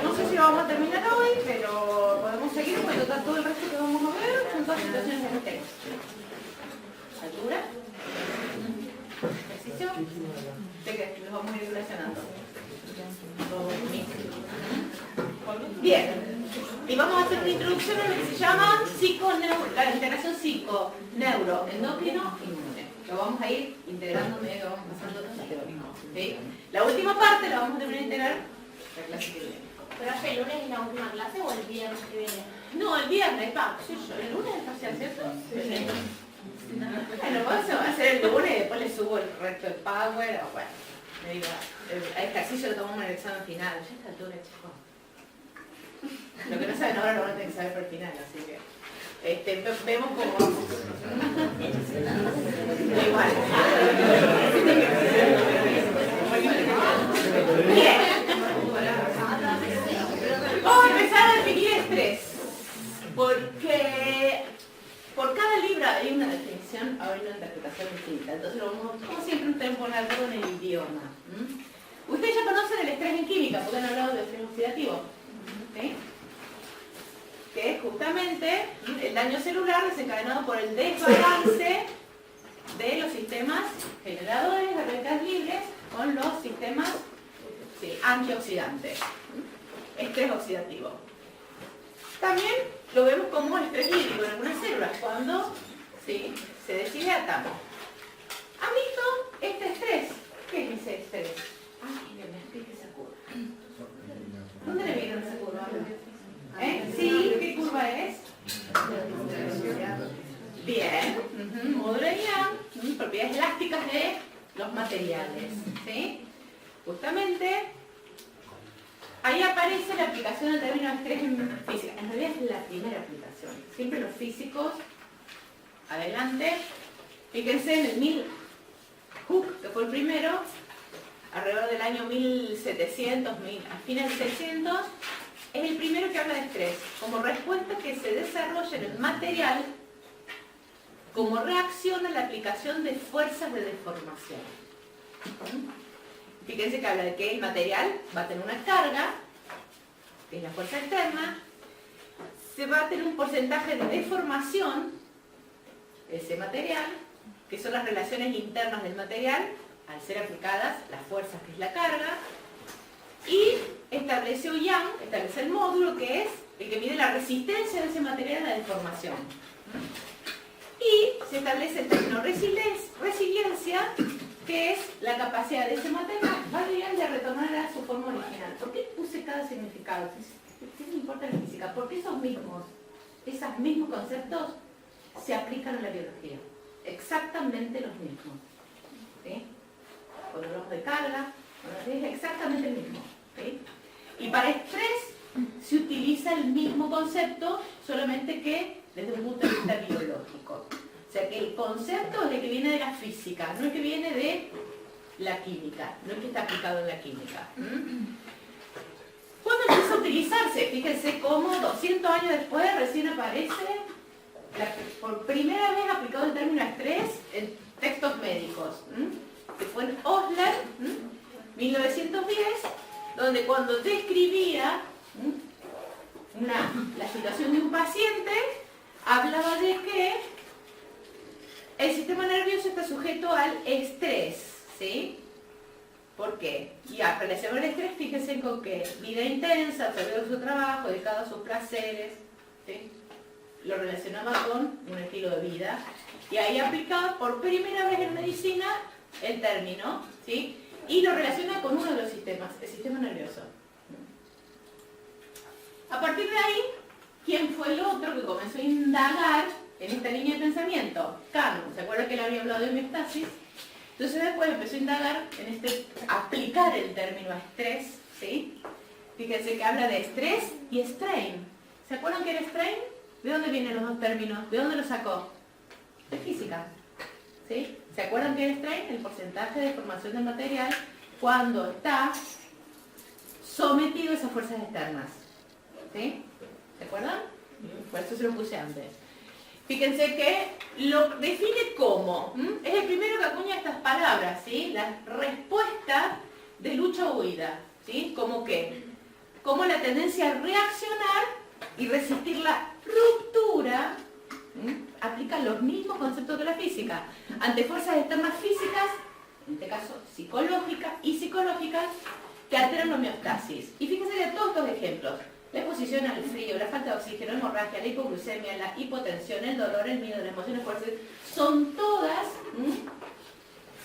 No sé si lo vamos a terminar hoy, pero podemos seguir porque total todo el resto que vamos a ver son todas situaciones de interés. Altura, ejercicio, de que los vamos a ir relacionando. Bien, y vamos a hacer una introducción a lo que se llama la integración psico-neuro-endocrino-inmune. Lo vamos a ir integrando medio que vamos pasando otros teóricos. ¿Sí? La última parte la vamos a terminar de integrar la clase que viene. ¿Pero el lunes es la última clase o el viernes que viene? No, el viernes, el lunes es parcial, ¿cierto? Sí. Bueno, eso va a ser el lunes y después le subo el resto de Power, o bueno, me digo, el ejercicio lo tomamos en el examen final, ya está altura, chicos. Lo que no saben ahora lo van a tener que saber por el final, así que vemos cómo vamos. Igual. Bien. Vamos a empezar a definir estrés, porque por cada libro hay una definición, hay una interpretación distinta. Entonces lo vamos, como siempre, ustedes ponen algo en el idioma. Ustedes ya conocen el estrés en química, porque han hablado de estrés oxidativo. ¿Sí? Que es justamente el daño celular desencadenado por el desbalance de los sistemas generadores de redes libres con los sistemas antioxidantes. Estrés oxidativo. También lo vemos como estrés hídrico en algunas células, cuando se deshidratan. ¿Han visto este estrés? ¿Qué es ese estrés? Ay, ¿qué esa curva? ¿Dónde le vieron esa curva? Sí, ¿qué curva es? Bien, módulo de Young, propiedades elásticas de los materiales. ¿Sí? Justamente, ahí aparece la aplicación del término estrés en física. En realidad es la primera aplicación. Siempre los físicos, adelante. Fíjense en el Hooke, que fue el primero, alrededor del año 1700, a fines de 600, es el primero que habla de estrés, como respuesta que se desarrolla en el material como reacción a la aplicación de fuerzas de deformación. Fíjense que habla de que el material va a tener una carga, que es la fuerza externa, se va a tener un porcentaje de deformación, ese material, que son las relaciones internas del material, al ser aplicadas las fuerzas, que es la carga, y estableció Young, establece el módulo que es el que mide la resistencia de ese material a la deformación. Y se establece el término resiliencia, que es la capacidad de ese material de retornar a su forma original. ¿Por qué puse cada significado? ¿Qué me importa la física? Porque esos mismos conceptos se aplican a la biología. Exactamente los mismos. ¿Sí? Cuando hablamos de carga, es exactamente el mismo. ¿Sí? Y para estrés se utiliza el mismo concepto, solamente que desde un punto de vista biológico. O sea que el concepto es el que viene de la física, no el que viene de la química, no el que está aplicado en la química. ¿Cuándo empieza a utilizarse? Fíjense cómo 200 años después recién aparece por primera vez aplicado el término estrés en textos médicos, que fue en Osler, 1910, donde cuando describía la situación de un paciente, hablaba de que el sistema nervioso está sujeto al estrés, ¿sí? ¿Por qué? Y a relación al estrés, fíjense con que vida intensa, absorber su trabajo, dedicado a sus placeres, ¿sí? Lo relacionaba con un estilo de vida. Y ahí aplicaba por primera vez en medicina el término, ¿sí? Y lo relaciona con uno de los sistemas, el sistema nervioso. A partir de ahí, ¿quién fue el otro que comenzó a indagar en esta línea de pensamiento? Kahneman. ¿Se acuerdan que él había hablado de homeostasis? Entonces después empezó a indagar en aplicar el término estrés, ¿sí? Fíjense que habla de estrés y strain. ¿Se acuerdan que era strain? ¿De dónde vienen los dos términos? ¿De dónde lo sacó? De física, ¿sí? ¿Se acuerdan que el strain? El porcentaje de deformación del material cuando está sometido a esas fuerzas externas, ¿sí? ¿Se acuerdan? Por eso se lo puse antes. Fíjense que lo define como, es el primero que acuña estas palabras, ¿sí? La respuesta de lucha o huida, ¿sí? ¿Cómo qué? Como la tendencia a reaccionar y resistir la ruptura, aplica los mismos conceptos que la física, ante fuerzas externas físicas, en este caso psicológicas y psicológicas, que alteran la homeostasis. Y fíjense de todos estos ejemplos: la exposición al frío, la falta de oxígeno, la hemorragia, la hipoglucemia, la hipotensión, el dolor, el miedo, las emociones fuertes, son todas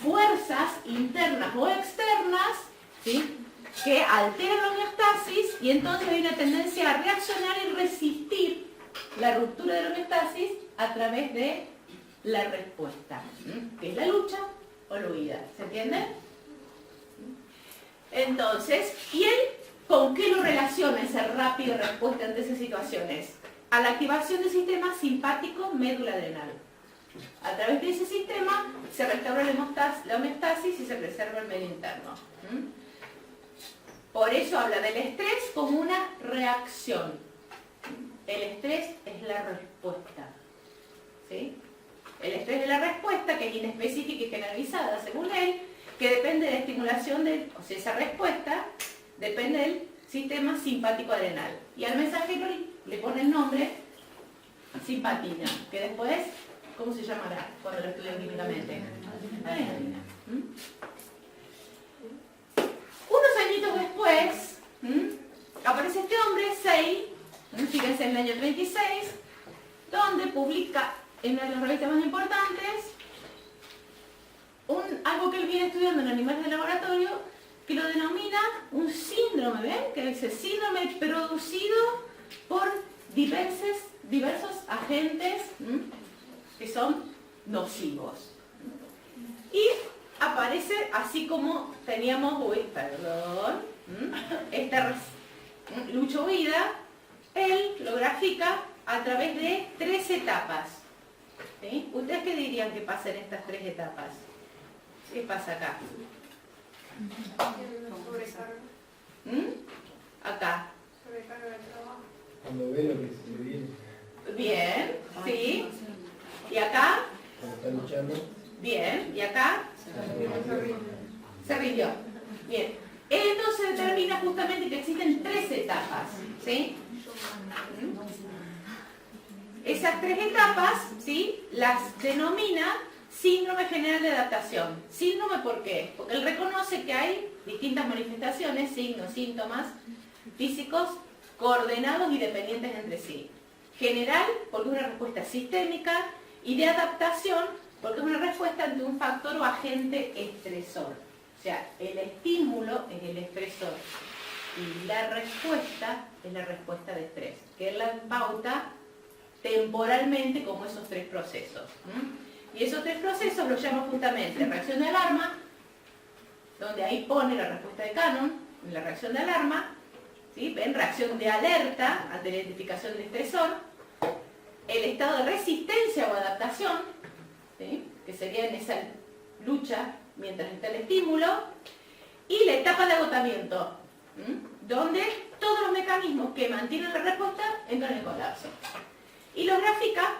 fuerzas internas o externas, ¿sí?, que alteran la homeostasis, y entonces hay una tendencia a reaccionar y resistir la ruptura de la homeostasis a través de la respuesta, que es la lucha o la huida. ¿Se entiende? Entonces, ¿y él con qué lo relaciona esa rápida respuesta ante esas situaciones? A la activación del sistema simpático médula adrenal. A través de ese sistema se restaura la homeostasis y se preserva el medio interno. Por eso habla del estrés como una reacción. El estrés es la respuesta, ¿sí? El estrés es la respuesta, que es inespecífica y generalizada, según él, que depende de la estimulación o sea, esa respuesta depende del sistema simpático adrenal. Y al mensajero le pone el nombre simpatina, que después, ¿cómo se llamará cuando lo estudian químicamente? Adrenalina. Unos añitos después, aparece este hombre, Say, fíjense, en el año 36, donde publica en una de las revistas más importantes algo que él viene estudiando en animales de laboratorio, que lo denomina un síndrome, ¿ven? Que dice síndrome producido por diversos agentes que son nocivos. Y aparece así como teníamos, esta lucha o huida, él lo grafica a través de 3 etapas. ¿Sí? ¿Ustedes qué dirían que pasa en estas 3 etapas? ¿Qué pasa acá? Acá. Cuando ve lo que se viene. Bien, sí. ¿Y acá? Cuando está luchando. Bien. ¿Y acá? Se rindió. Bien. Entonces determina justamente que existen 3 etapas, ¿sí? Esas 3 etapas, ¿sí?, las denomina síndrome general de adaptación. Síndrome, ¿por qué? Porque él reconoce que hay distintas manifestaciones, signos, síntomas físicos coordenados y dependientes entre sí. General, porque es una respuesta sistémica, y de adaptación, porque es una respuesta ante un factor o agente estresor. O sea, el estímulo es el estresor y la respuesta es la respuesta de estrés, que él la pauta temporalmente como esos 3 procesos. Y esos 3 procesos los llama justamente reacción de alarma, donde ahí pone la respuesta de Cannon, en la reacción de alarma, ¿sí? ¿Ven? Reacción de alerta ante la identificación del estresor, el estado de resistencia o adaptación, ¿sí?, que sería en esa lucha mientras está el estímulo, y la etapa de agotamiento, donde todos los mecanismos que mantienen la respuesta entran en colapso. Y lo grafica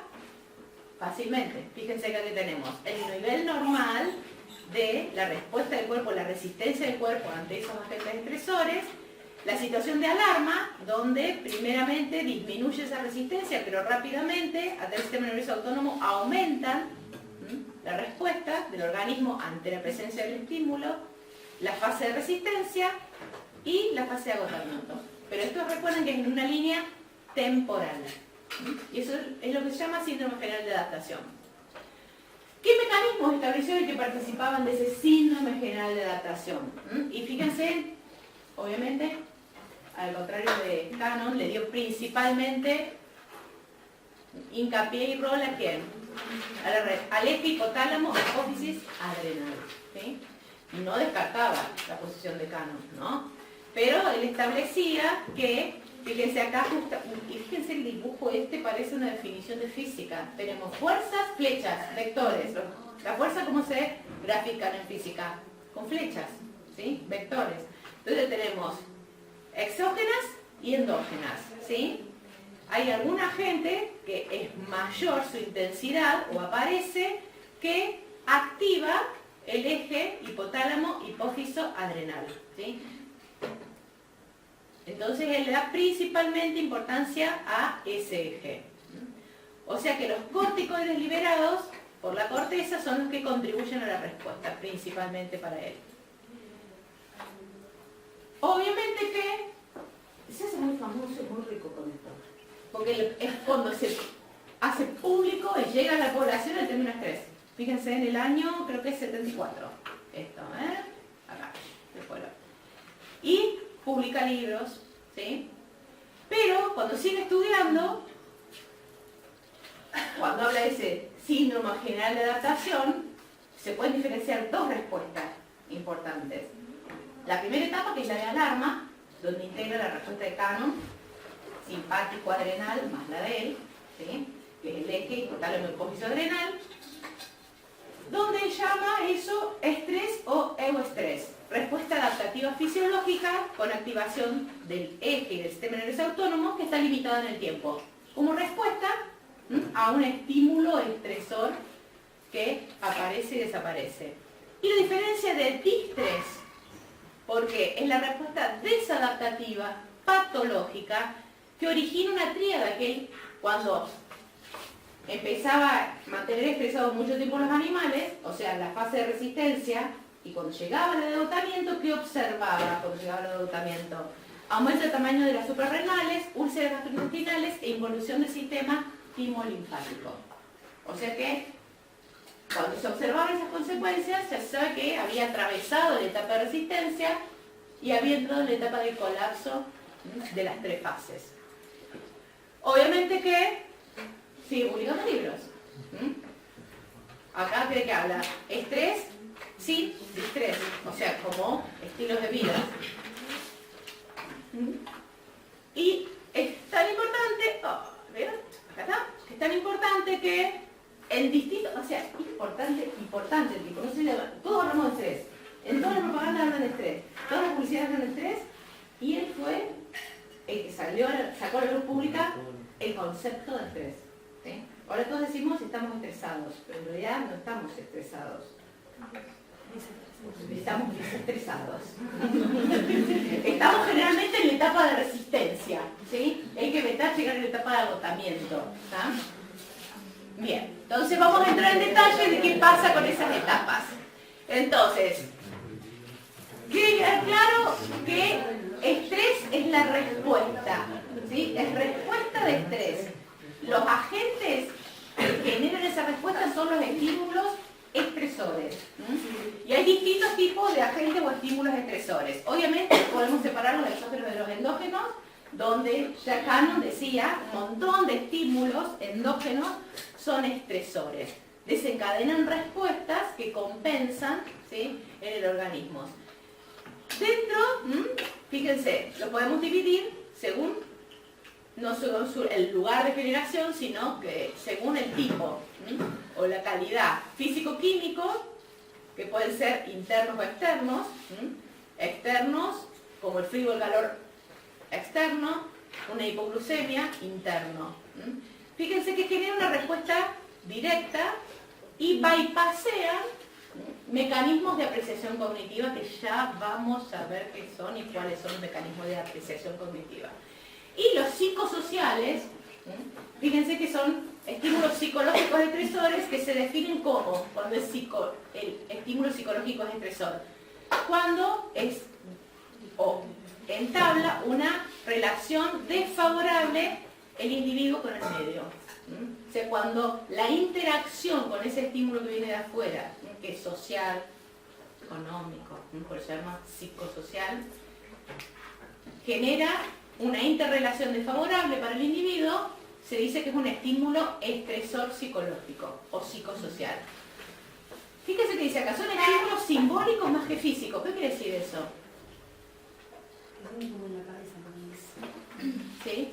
fácilmente. Fíjense que aquí tenemos el nivel normal de la respuesta del cuerpo, la resistencia del cuerpo ante esos agentes estresores, la situación de alarma, donde primeramente disminuye esa resistencia, pero rápidamente, a través del sistema nervioso autónomo, aumentan la respuesta del organismo ante la presencia del estímulo, la fase de resistencia y la fase de agotamiento. Pero esto recuerden que es en una línea temporal. Y eso es lo que se llama síndrome general de adaptación. ¿Qué mecanismos estableció el que participaban de ese síndrome general de adaptación? Y fíjense, obviamente, al contrario de Cannon, le dio principalmente hincapié y rol a quién? Al eje hipotálamo, hipófisis adrenal. ¿Sí? No descartaba la posición de Cannon, ¿no? Pero él establecía que, fíjense acá, y fíjense el dibujo este, parece una definición de física. Tenemos fuerzas, flechas, vectores. La fuerza, ¿cómo se grafican en física? Con flechas, ¿sí? Vectores. Entonces tenemos exógenas y endógenas, ¿sí? Hay algún agente que es mayor su intensidad o aparece que activa el eje hipotálamo, hipófiso, adrenal, ¿sí? Entonces él le da principalmente importancia a ese eje. O sea que los corticoides liberados por la corteza son los que contribuyen a la respuesta, principalmente para él. Obviamente que se hace muy famoso y muy rico con esto, porque es cuando se hace público y llega a la población el término estrés. Fíjense en el año, creo que es 74, esto, acá, después. Y publica libros, ¿sí? Pero cuando sigue estudiando, cuando habla de ese síndrome general de adaptación, se pueden diferenciar dos respuestas importantes. La primera etapa, que es la de alarma, donde integra la respuesta de Cannon, simpático adrenal más la de él, ¿sí? Que es el eje hipotálamo hipófiso adrenal, donde llama eso estrés o euestrés, respuesta adaptativa fisiológica con activación del eje y del sistema nervioso autónomo que está limitada en el tiempo, como respuesta a un estímulo estresor que aparece y desaparece. Y la diferencia de distrés, porque es la respuesta desadaptativa, patológica, que origina una tríada que cuando empezaba a mantener estresados mucho tiempo los animales, o sea, la fase de resistencia, y cuando llegaba el agotamiento, ¿qué observaba cuando llegaba el agotamiento? Aumento del tamaño de las suprarrenales, úlceras gastrointestinales e involución del sistema timolinfático. O sea que, cuando se observaban esas consecuencias, se sabe que había atravesado la etapa de resistencia y había entrado en la etapa de colapso de las tres fases. Obviamente que sigue publicando libros. Acá de qué habla, estrés sin distrés, o sea, como estilos de vida. Y es tan importante, ¿vieron? Acá está, es tan importante que en distintos, o sea, importante, tipo, no sé, todos hablamos de estrés, en todas las propagandas hablan de estrés, todas las publicidades hablan de estrés, y él fue el que sacó a la luz pública el concepto de estrés. ¿Sí? Ahora todos decimos estamos estresados, pero en realidad no estamos estresados. Estamos desestresados. Estamos generalmente en la etapa de resistencia, ¿sí? Hay que evitar llegar a la etapa de agotamiento. ¿Tá? Bien, entonces vamos a entrar en detalle de qué pasa con esas etapas. Entonces, queda claro que estrés es la respuesta, ¿sí? Es respuesta de estrés. Los agentes que generan esa respuesta son los estímulos estresores. Y hay distintos tipos de agentes o estímulos estresores. Obviamente podemos separar los exógenos de los endógenos, donde ya Cannon decía un montón de estímulos endógenos son estresores. Desencadenan respuestas que compensan, ¿sí?, en el organismo. Dentro, fíjense, lo podemos dividir según, no solo el lugar de generación, sino que según el tipo o la calidad físico-químico, que pueden ser internos o externos. Externos, como el frío o el calor externo, una hipoglucemia interno. Fíjense que genera una respuesta directa y bypassean mecanismos de apreciación cognitiva que ya vamos a ver qué son y cuáles son los mecanismos de apreciación cognitiva. Y los psicosociales, fíjense que son estímulos psicológicos estresores que se definen como, cuando el estímulo psicológico es estresor, cuando es o entabla una relación desfavorable el individuo con el medio. O sea, cuando la interacción con ese estímulo que viene de afuera, que es social, económico, por eso se llama psicosocial, genera una interrelación desfavorable para el individuo, se dice que es un estímulo estresor psicológico o psicosocial. Fíjense que dice acá, son estímulos simbólicos más que físicos. ¿Qué quiere decir eso? ¿Sí?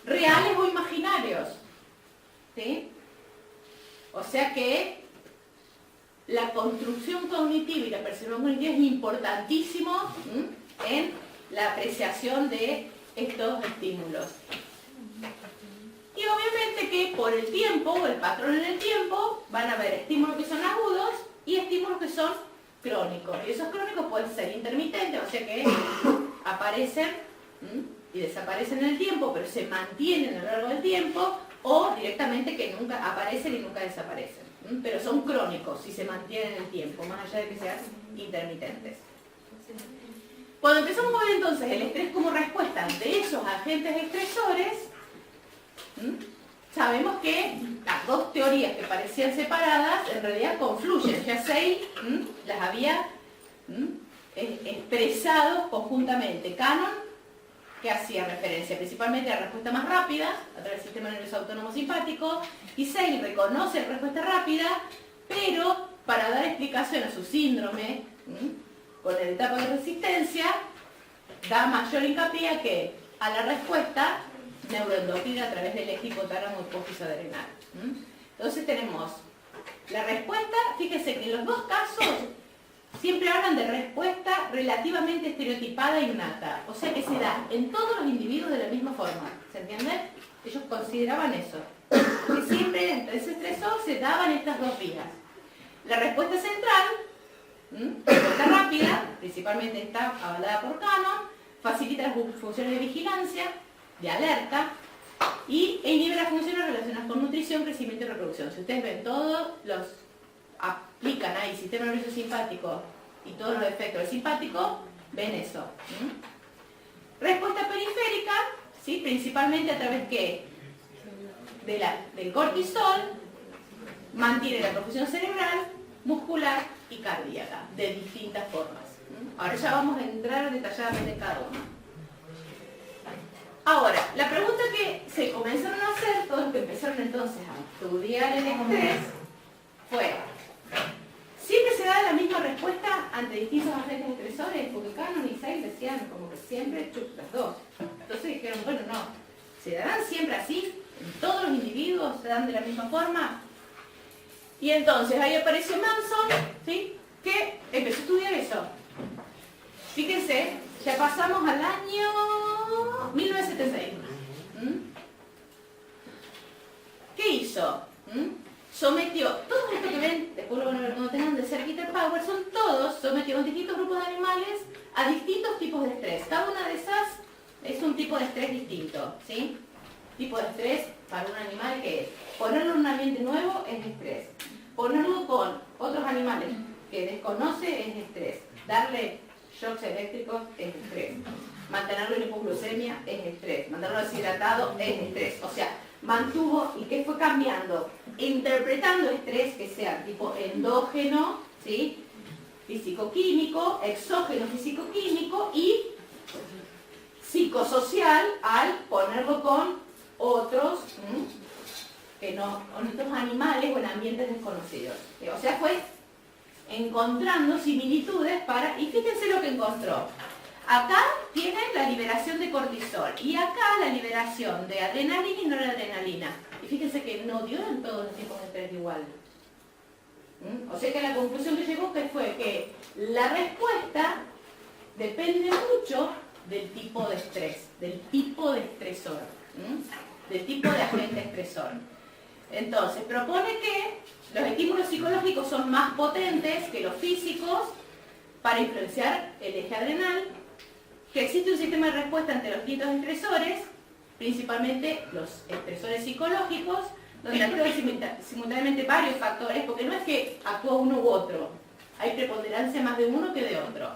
Reales o imaginarios. ¿Sí? O sea que la construcción cognitiva y la percepción cognitiva es importantísimo en la apreciación de estos estímulos. Y obviamente que por el tiempo o el patrón en el tiempo van a haber estímulos que son agudos y estímulos que son crónicos. Y esos crónicos pueden ser intermitentes, o sea que aparecen y desaparecen en el tiempo, pero se mantienen a lo largo del tiempo, o directamente que nunca aparecen y nunca desaparecen. Pero son crónicos y se mantienen en el tiempo, más allá de que sean intermitentes. Cuando empezamos a ver entonces el estrés como respuesta ante esos agentes estresores, sabemos que las dos teorías que parecían separadas en realidad confluyen. Ya Seil las había expresado conjuntamente. Cannon, que hacía referencia principalmente a la respuesta más rápida, a través del sistema nervioso autónomo simpático, y Seil reconoce la respuesta rápida, pero para dar explicación a su síndrome, con la etapa de resistencia, da mayor hincapié a que a la respuesta neuroendocrina a través del eje hipotálamo hipófisis adrenal. Entonces tenemos la respuesta, fíjense que en los dos casos siempre hablan de respuesta relativamente estereotipada e innata, o sea que se da en todos los individuos de la misma forma, ¿se entiende? Ellos consideraban eso, que siempre entre ese estresor se daban estas dos vías. La respuesta central, respuesta rápida, principalmente está avalada por Cannon, facilita las funciones de vigilancia, de alerta, e inhibe las funciones relacionadas con nutrición, crecimiento y reproducción. Si ustedes ven, todos los aplican ahí sistema nervioso simpático y todos los efectos del simpático, ven eso. Respuesta periférica, ¿sí? Principalmente a través del cortisol, mantiene la perfusión cerebral, muscular y cardíaca, de distintas formas. Ahora ya vamos a entrar detalladamente en cada uno. Ahora, la pregunta que se comenzaron a hacer, todos los que empezaron entonces a estudiar el estrés, fue, ¿siempre se da la misma respuesta ante distintos agentes estresores? Porque Cannon y Seil decían como que siempre las dos. Entonces dijeron, bueno, no, ¿se darán siempre así? ¿En todos los individuos se dan de la misma forma? Y entonces ahí apareció Manson, ¿sí? Que empezó a estudiar eso. Fíjense, ya pasamos al año 1971. ¿Qué hizo? Sometió, todo esto que ven, después lo van a ver cuando tengan de cerquita el Power, son todos sometidos distintos grupos de animales a distintos tipos de estrés. Cada una de esas es un tipo de estrés distinto, ¿sí? Tipo de estrés para un animal que es ponerlo en un ambiente nuevo es estrés. Ponerlo con otros animales que desconoce es estrés. Darle shocks eléctricos es estrés. Mantenerlo en hipoglucemia es estrés. Mantenerlo deshidratado es estrés. O sea, mantuvo y que fue cambiando, interpretando estrés que sea tipo endógeno, ¿sí? Físico-químico, exógeno físico-químico y psicosocial al ponerlo con otros, con otros animales o en ambientes desconocidos. O sea, fue encontrando similitudes para, y fíjense lo que encontró. Acá tienen la liberación de cortisol y acá la liberación de adrenalina y noradrenalina. Y fíjense que no dio en todos los tipos de estrés igual. O sea que la conclusión que llegó fue que la respuesta depende mucho del tipo de estrés, del tipo de estresor, del tipo de agente estresor. Entonces, propone que los estímulos psicológicos son más potentes que los físicos para influenciar el eje adrenal, que existe un sistema de respuesta ante los distintos estresores, principalmente los estresores psicológicos, donde actúan simultáneamente varios factores, porque no es que actúa uno u otro, hay preponderancia más de uno que de otro.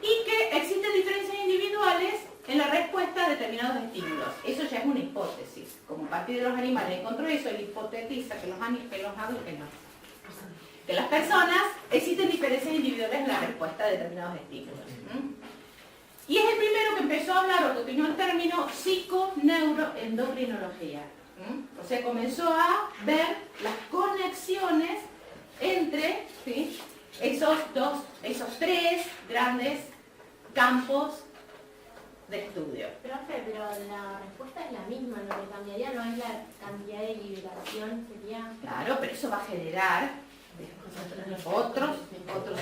Y que existen diferencias individuales en la respuesta a determinados estímulos. Eso ya es una hipótesis. Como a partir de los animales encontró eso, él hipotetiza que los adultos que no. Que las personas existen diferencias individuales en la respuesta a determinados estímulos. Y es el primero que empezó a hablar, o que tenía el término psiconeuroendocrinología. O sea, comenzó a ver las conexiones entre, ¿sí?, esos tres grandes campos de estudio. Profe, pero la respuesta es la misma, lo que cambiaría no es la cantidad de liberación, sería... Claro, pero eso va a generar otros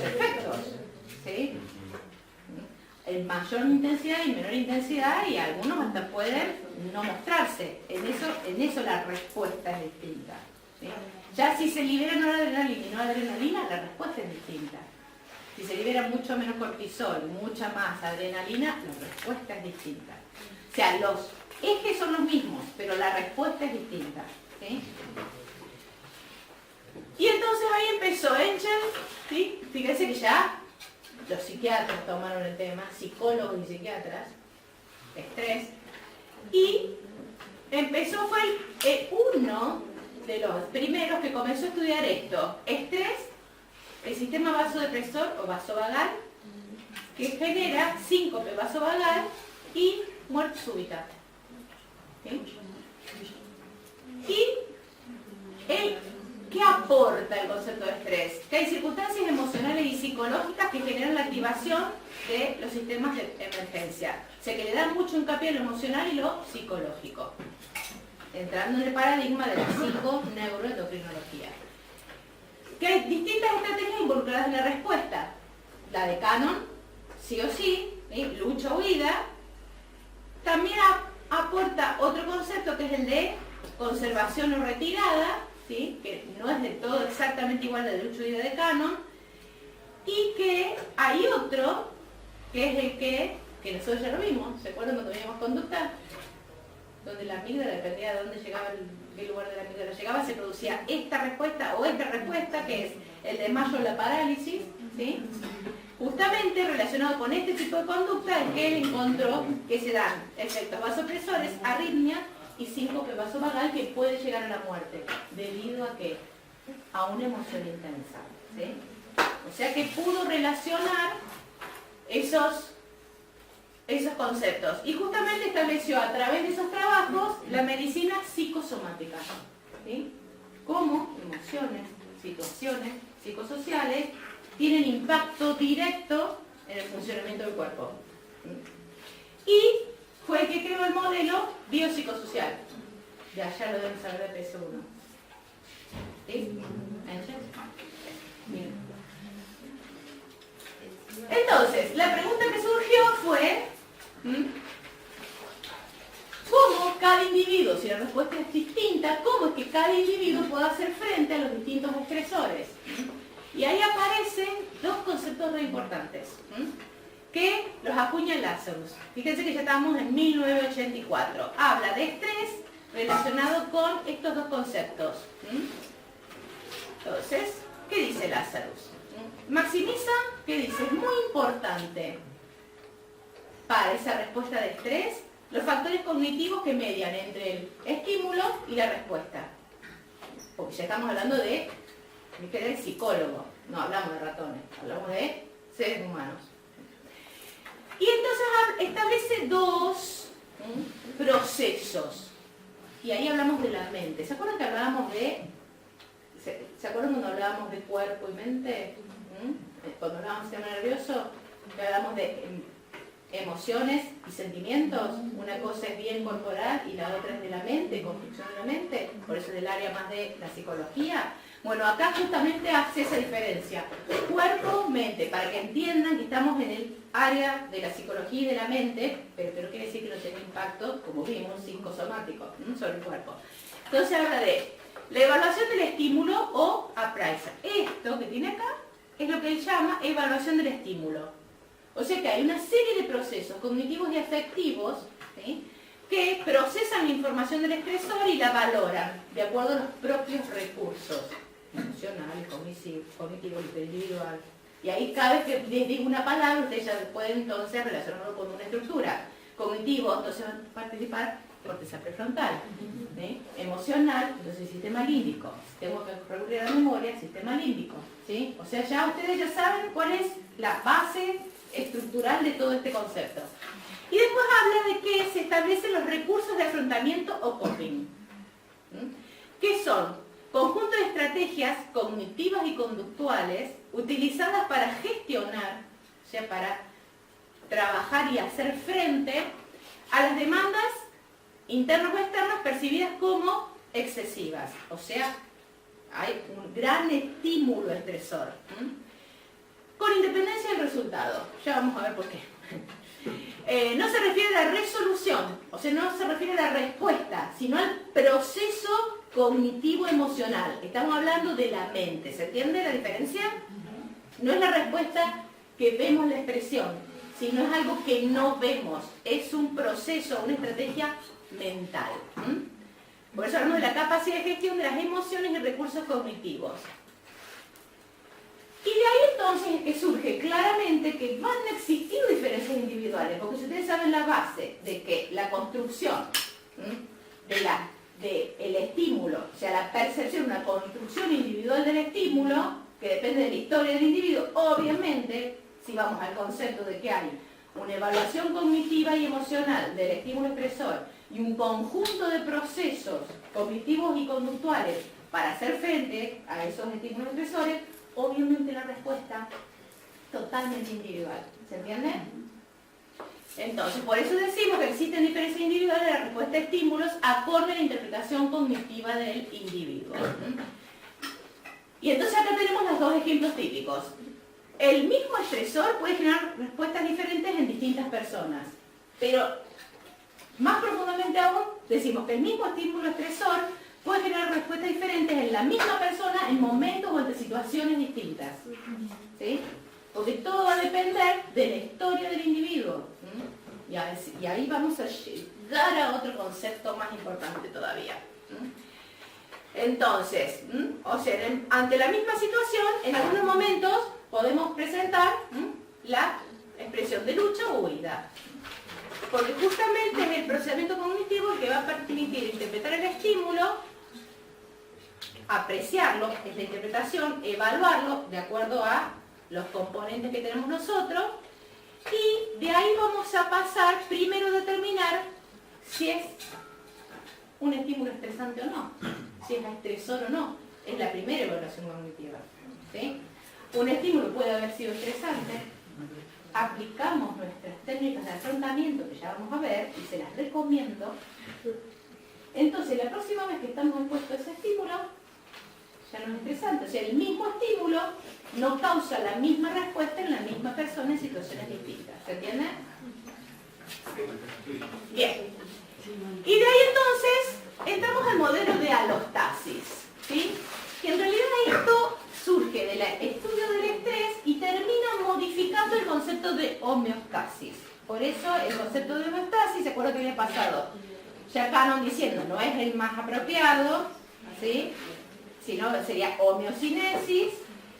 efectos, ¿sí? En mayor intensidad y menor intensidad, y algunos hasta pueden no mostrarse. En eso la respuesta es distinta, ¿sí? Ya si se libera noradrenalina y noradrenalina, la respuesta es distinta. Si se libera mucho menos cortisol, mucha más adrenalina, la respuesta es distinta. O sea, los ejes son los mismos, pero la respuesta es distinta. ¿Sí? Y entonces ahí empezó Engel, ¿sí? Fíjense que ya los psiquiatras tomaron el tema, psicólogos y psiquiatras, estrés, y fue uno de los primeros que comenzó a estudiar esto, estrés, el sistema vasodepresor o vasovagal, que genera síncope vasovagal y muerte súbita. ¿Sí? Y ¿qué aporta el concepto de estrés? Que hay circunstancias emocionales y psicológicas que generan la activación de los sistemas de emergencia. O sea que le dan mucho hincapié a lo emocional y lo psicológico, entrando en el paradigma de la psiconeuroendocrinología. Que hay distintas estrategias involucradas en la respuesta. La de Cannon, sí o sí, lucha o huida. También aporta otro concepto que es el de conservación o retirada, ¿sí? Que no es del todo exactamente igual al de lucha o huida de Cannon. Y que hay otro, que es el que nosotros ya lo vimos, ¿se acuerdan cuando veíamos conducta? Donde la amígdala, dependía de dónde llegaba, qué lugar de la amígdala llegaba, se producía esta respuesta o esta respuesta, que es el desmayo o la parálisis, ¿sí? Justamente relacionado con este tipo de conducta es que él encontró que se dan efectos vasopresores, arritmia y síncope vasovagal que puede llegar a la muerte. ¿Debido a qué? A una emoción intensa, ¿sí? O sea que pudo relacionar esos conceptos. Y justamente estableció a través de esos trabajos la medicina psicosomática. ¿Sí? Cómo emociones, situaciones psicosociales tienen impacto directo en el funcionamiento del cuerpo. ¿Sí? Y fue el que creó el modelo biopsicosocial. Ya lo deben saber de PS1. ¿Sí? Bien. Entonces, la pregunta que surgió fue ¿cómo cada individuo, si la respuesta es distinta, cómo es que cada individuo puede hacer frente a los distintos estresores? Y ahí aparecen dos conceptos muy importantes que los acuña Lazarus. Fíjense que ya estamos en 1984. Habla de estrés relacionado con estos dos conceptos. Entonces, ¿qué dice Lazarus? Maximiza, ¿qué dice? Es muy importante para esa respuesta de estrés los factores cognitivos que median entre el estímulo y la respuesta. Porque ya estamos hablando de psicólogo, no hablamos de ratones, hablamos de seres humanos. Y entonces establece dos procesos. Y ahí hablamos de la mente. ¿Se acuerdan que hablábamos de... ¿Se acuerdan cuando hablábamos de cuerpo y mente? Cuando hablábamos de sistema nervioso, que hablamos de emociones y sentimientos. Una cosa es bien corporal y la otra es de la mente, construcción de la mente. Por eso es del área más de la psicología. Bueno, acá justamente hace esa diferencia. Cuerpo, mente, para que entiendan que estamos en el área de la psicología y de la mente, pero quiere decir que no tiene impacto, como vimos, psicosomático sobre el cuerpo. Entonces habla de la evaluación del estímulo o appraisal. Esto que tiene acá es lo que él llama evaluación del estímulo. O sea que hay una serie de procesos cognitivos y afectivos, ¿sí?, que procesan la información del estresor y la valoran de acuerdo a los propios recursos emocionales, cognitivos, interindividual. Y ahí cada vez que les digo una palabra, ustedes ya pueden entonces relacionarlo con una estructura. Cognitivo, entonces van a participar corteza prefrontal. ¿Sí? Emocional, entonces sistema límbico. Tengo que recurrir a la memoria, sistema límbico. ¿Sí? O sea, ya ustedes ya saben cuál es la base estructural de todo este concepto. Y después habla de que se establecen los recursos de afrontamiento o coping. ¿Qué son? Conjunto de estrategias cognitivas y conductuales utilizadas para gestionar, o sea, para trabajar y hacer frente a las demandas internas o externas percibidas como excesivas. O sea, hay un gran estímulo estresor, con independencia del resultado. Ya vamos a ver por qué. No se refiere a la resolución, o sea, no se refiere a la respuesta, sino al proceso cognitivo-emocional. Estamos hablando de la mente, ¿se entiende la diferencia? No es la respuesta que vemos la expresión, sino es algo que no vemos, es un proceso, una estrategia mental. Por eso hablamos de la capacidad de gestión de las emociones y recursos cognitivos. Y de ahí entonces es que surge claramente que van a existir diferencias individuales, porque si ustedes saben la base de que la construcción del estímulo, o sea, la percepción, una construcción individual del estímulo, que depende de la historia del individuo, obviamente, si vamos al concepto de que hay una evaluación cognitiva y emocional del estímulo expresor y un conjunto de procesos cognitivos y conductuales para hacer frente a esos estímulos expresores, obviamente la respuesta totalmente individual. ¿Se entiende? Entonces, por eso decimos que existen diferencias individuales de la respuesta a estímulos acorde a la interpretación cognitiva del individuo. Y entonces acá tenemos los dos ejemplos típicos. El mismo estresor puede generar respuestas diferentes en distintas personas, pero más profundamente aún decimos que el mismo estímulo estresor puede generar respuestas diferentes en la misma persona en momentos o entre situaciones distintas. ¿Sí? Porque todo va a depender de la historia del individuo. Y ahí vamos a llegar a otro concepto más importante todavía. Entonces, o sea, ante la misma situación, en algunos momentos podemos presentar la expresión de lucha o huida. Porque justamente es el procesamiento cognitivo el que va a permitir interpretar el estímulo, apreciarlo, es la interpretación, evaluarlo de acuerdo a los componentes que tenemos nosotros, y de ahí vamos a pasar primero a determinar si es un estímulo estresante o no, si es estresor o no. Es la primera evaluación cognitiva. ¿Sí? Un estímulo puede haber sido estresante, aplicamos nuestras técnicas de afrontamiento, que ya vamos a ver, y se las recomiendo. Entonces, la próxima vez que estamos expuestos a ese estímulo, ya no es estresante. O sea, el mismo estímulo no causa la misma respuesta en la misma persona en situaciones distintas. ¿Se entiende? Bien. Y de ahí entonces entramos al modelo de alostasis, ¿sí? Que en realidad esto surge del estudio del estrés y termina modificando el concepto de homeostasis. Por eso el concepto de homeostasis, ¿se acuerdan que había pasado? Ya Cannon diciendo, no es el más apropiado, ¿sí? Sino sería homeocinesis.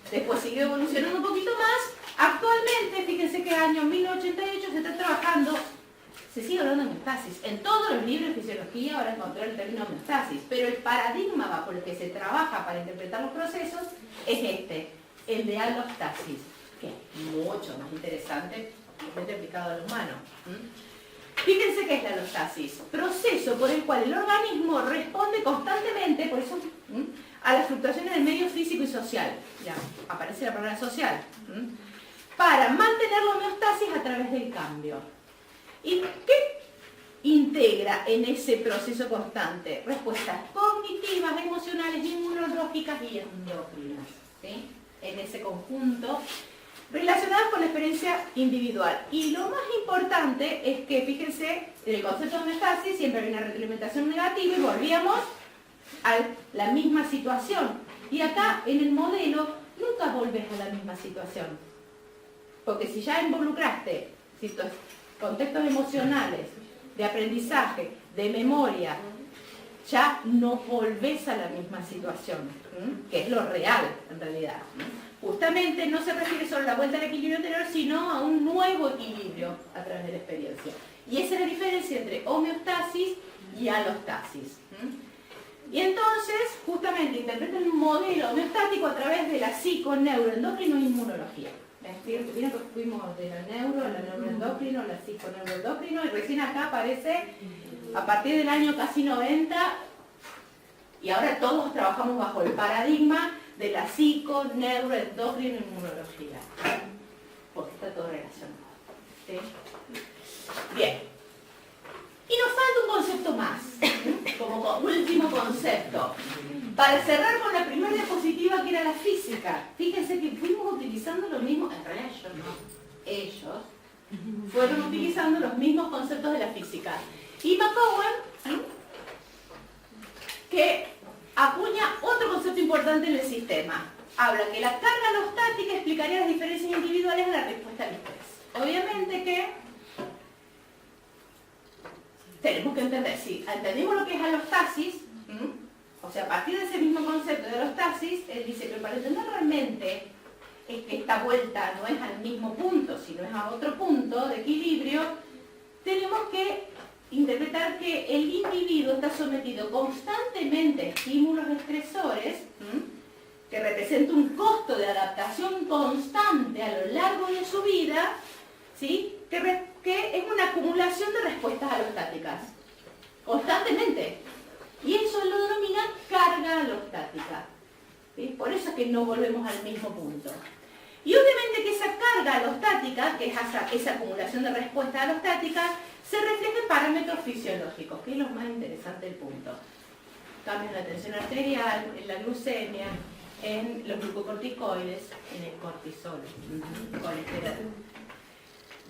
Después siguió evolucionando un poquito más. Actualmente, fíjense que año 1988 se está trabajando, se sigue hablando de homeostasis. En todos los libros de fisiología ahora encontró el término homeostasis, pero el paradigma bajo el que se trabaja para interpretar los procesos es este, el de alostasis, que es mucho más interesante porque aplicado al humano. Fíjense qué es la alostasis, proceso por el cual el organismo responde constantemente, por eso, a las fluctuaciones del medio físico y social, ya aparece la palabra social, para mantener la homeostasis a través del cambio. ¿Y qué integra en ese proceso constante? Respuestas cognitivas, emocionales, inmunológicas y endócrinas, ¿sí? En ese conjunto, relacionadas con la experiencia individual. Y lo más importante es que, fíjense, en el concepto de homeostasis siempre hay una retroalimentación negativa y volvíamos a la misma situación. Y acá, en el modelo, nunca volvés a la misma situación. Porque si ya involucraste contextos emocionales, de aprendizaje, de memoria, ya no volvés a la misma situación, que es lo real en realidad. Justamente no se refiere solo a la vuelta al equilibrio anterior, sino a un nuevo equilibrio a través de la experiencia. Y esa es la diferencia entre homeostasis y alostasis. Y entonces, justamente, interpretan un modelo homeostático a través de la psico-neuroendocrino e inmunología. Vieron que fuimos de la neuro, a la neuroendocrino, a la psico-neuroendocrino, y recién acá aparece, a partir del año casi 90, y ahora todos trabajamos bajo el paradigma de la psico-neuroendocrino e inmunología. Porque está todo relacionado. ¿Sí? Bien. Y nos falta un concepto más, como último concepto. Para cerrar con la primera diapositiva, que era la física. Fíjense que fuimos utilizando lo mismo, en realidad yo no, ellos, fueron utilizando los mismos conceptos de la física. Y McCowan, que acuña otro concepto importante en el sistema. Habla que la carga alostática explicaría las diferencias individuales en la respuesta al estrés. Obviamente que tenemos que entender, si entendemos lo que es alostasis, o sea, a partir de ese mismo concepto de alostasis, él dice que para entender realmente es que esta vuelta no es al mismo punto, sino es a otro punto de equilibrio, tenemos que interpretar que el individuo está sometido constantemente a estímulos estresores, que representa un costo de adaptación constante a lo largo de su vida, ¿sí? que es una acumulación de respuestas alostáticas, constantemente. Y eso lo denomina carga alostática. ¿Sí? Por eso es que no volvemos al mismo punto. Y obviamente que esa carga alostática, que es esa acumulación de respuestas alostáticas, se refleja en parámetros fisiológicos, que es lo más interesante del punto. Cambios en la tensión arterial, en la glucemia, en los glucocorticoides, en el cortisol, colesterol.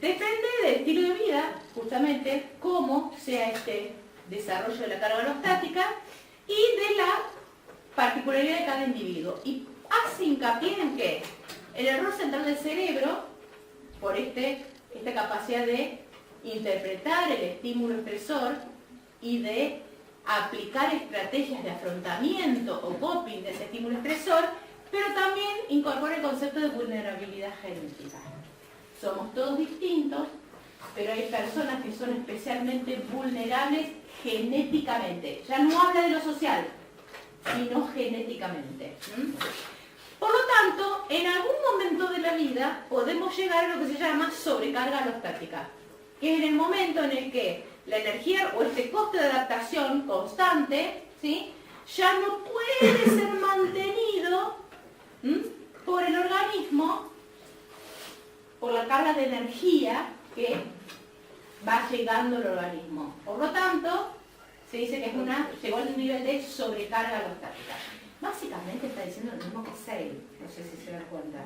Depende del estilo de vida, justamente, cómo sea este desarrollo de la carga alostática y de la particularidad de cada individuo. Y hace hincapié en que el error central del cerebro, por esta capacidad de interpretar el estímulo estresor y de aplicar estrategias de afrontamiento o coping de ese estímulo estresor, pero también incorpora el concepto de vulnerabilidad genética. Somos todos distintos, pero hay personas que son especialmente vulnerables genéticamente. Ya no habla de lo social, sino genéticamente. Por lo tanto, en algún momento de la vida podemos llegar a lo que se llama sobrecarga alostática, que es en el momento en el que la energía o este coste de adaptación constante, ¿sí?, ya no puede ser mantenido por el organismo, por la carga de energía que va llegando al organismo. Por lo tanto, se dice que llegó a un nivel de sobrecarga alostática. Básicamente está diciendo lo mismo que Seil, no sé si se dan cuenta.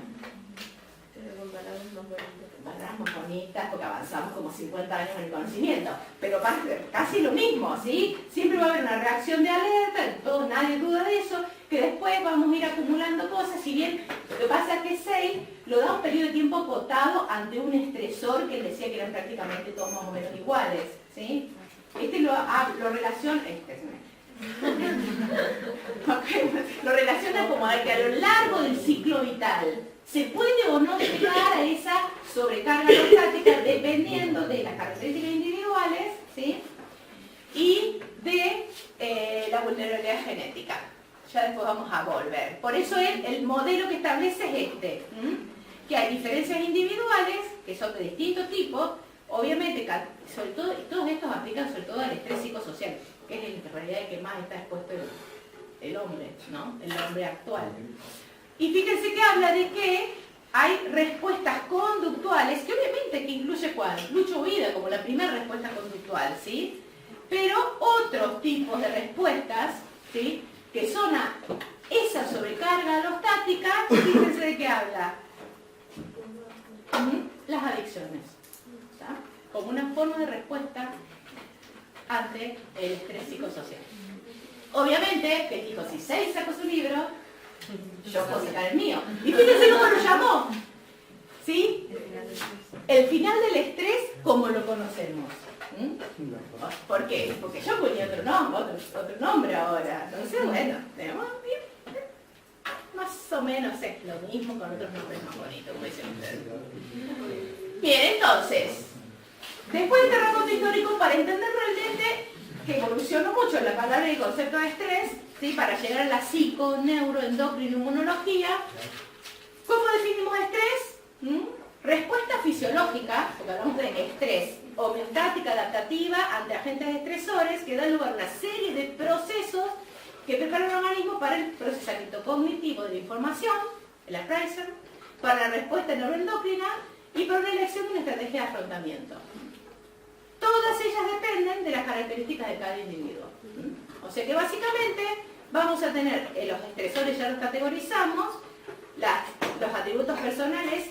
Palabras más bonitas porque avanzamos como 50 años en el conocimiento, pero casi lo mismo, ¿sí? Siempre va a haber una reacción de alerta, nadie duda de eso, que después vamos a ir acumulando cosas, si bien lo que pasa es que Seil lo da un periodo de tiempo acotado ante un estresor que él decía que eran prácticamente todos más o menos iguales, ¿sí? Lo relaciona, lo relaciona como a que a lo largo del ciclo vital se puede o no llegar a esa sobrecarga alostática dependiendo de las características individuales, ¿sí?, y de la vulnerabilidad genética. Ya después vamos a volver. Por eso el modelo que establece es que hay diferencias individuales que son de distintos tipos, obviamente, sobre todo, y todos estos aplican sobre todo al estrés psicosocial, que es en realidad el que más está expuesto el hombre, ¿no?, el hombre actual. Y fíjense que habla de que hay respuestas conductuales, que obviamente que incluye ¿cuál? Lucha o huida como la primera respuesta conductual, ¿sí? Pero otros tipos de respuestas, ¿sí?, que son a esa sobrecarga alostática, fíjense de qué habla. Las adicciones, ¿tá?, como una forma de respuesta ante el estrés psicosocial. Obviamente, que dijo, si Seil sacó su libro, yo puedo sacar el mío. Y fíjense cómo lo llamó, ¿sí? El final del estrés como lo conocemos. ¿Por qué? Porque yo ponía otro nombre ahora. Entonces, bueno, tenemos más o menos es lo mismo con otros nombres más bonitos, como dicen ustedes. Bien, entonces, después de este recuento histórico, para entender realmente que evolucionó mucho la palabra y el concepto de estrés, ¿sí?, para llegar a la psico, neuro, endocrino, inmunología, ¿cómo definimos estrés? Respuesta fisiológica, porque hablamos de estrés, homeostática, adaptativa, ante agentes estresores, que dan lugar a una serie de procesos que preparan el organismo para el procesamiento cognitivo de la información, el appraisal, para la respuesta neuroendocrina y para la elección de una estrategia de afrontamiento. Todas ellas dependen de las características de cada individuo. O sea que básicamente vamos a tener los estresores, ya los categorizamos, los atributos personales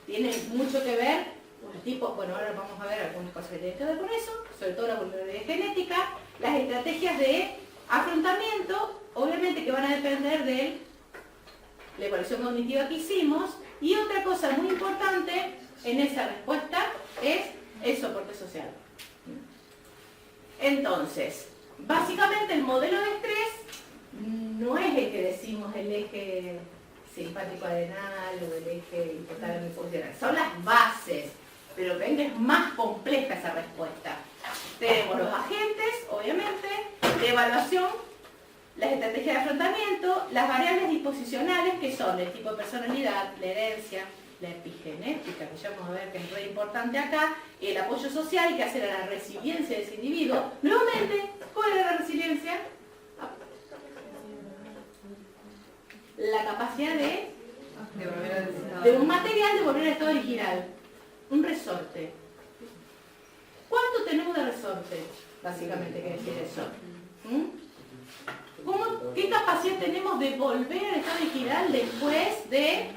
tienen mucho que ver los tipos, bueno, ahora vamos a ver algunas cosas que tienen que ver con eso, sobre todo la vulnerabilidad genética, las estrategias de afrontamiento, obviamente que van a depender de la evaluación cognitiva que hicimos, y otra cosa muy importante en esa respuesta es el soporte social. Entonces, básicamente el modelo de estrés no es el que decimos el eje simpático adrenal o el eje hipotálamo funcional, son las bases, pero ven que es más compleja esa respuesta. Tenemos los agentes, obviamente, de evaluación, las estrategias de afrontamiento, las variables disposicionales que son el tipo de personalidad, la herencia, la epigenética, que ya vamos a ver que es re importante acá, y el apoyo social que hace a la resiliencia de ese individuo. Nuevamente, ¿cuál es la resiliencia? La capacidad de un material de volver al estado original, un resorte. ¿Cuánto tenemos de resorte? Básicamente, ¿qué decir eso? ¿Qué capacidad tenemos de volver al estado original después de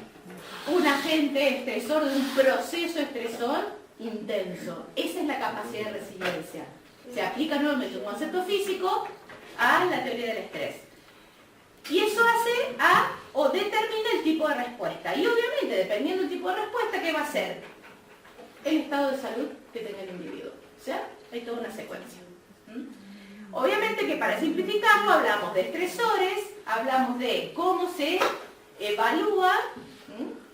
un agente estresor, de un proceso estresor intenso? Esa es la capacidad de resiliencia. Se aplica nuevamente un concepto físico a la teoría del estrés. Y eso hace o determina el tipo de respuesta. Y obviamente, dependiendo del tipo de respuesta, ¿qué va a ser? El estado de salud que tenga el individuo. O sea, hay toda una secuencia. Obviamente que para simplificarlo hablamos de estresores, hablamos de cómo se evalúa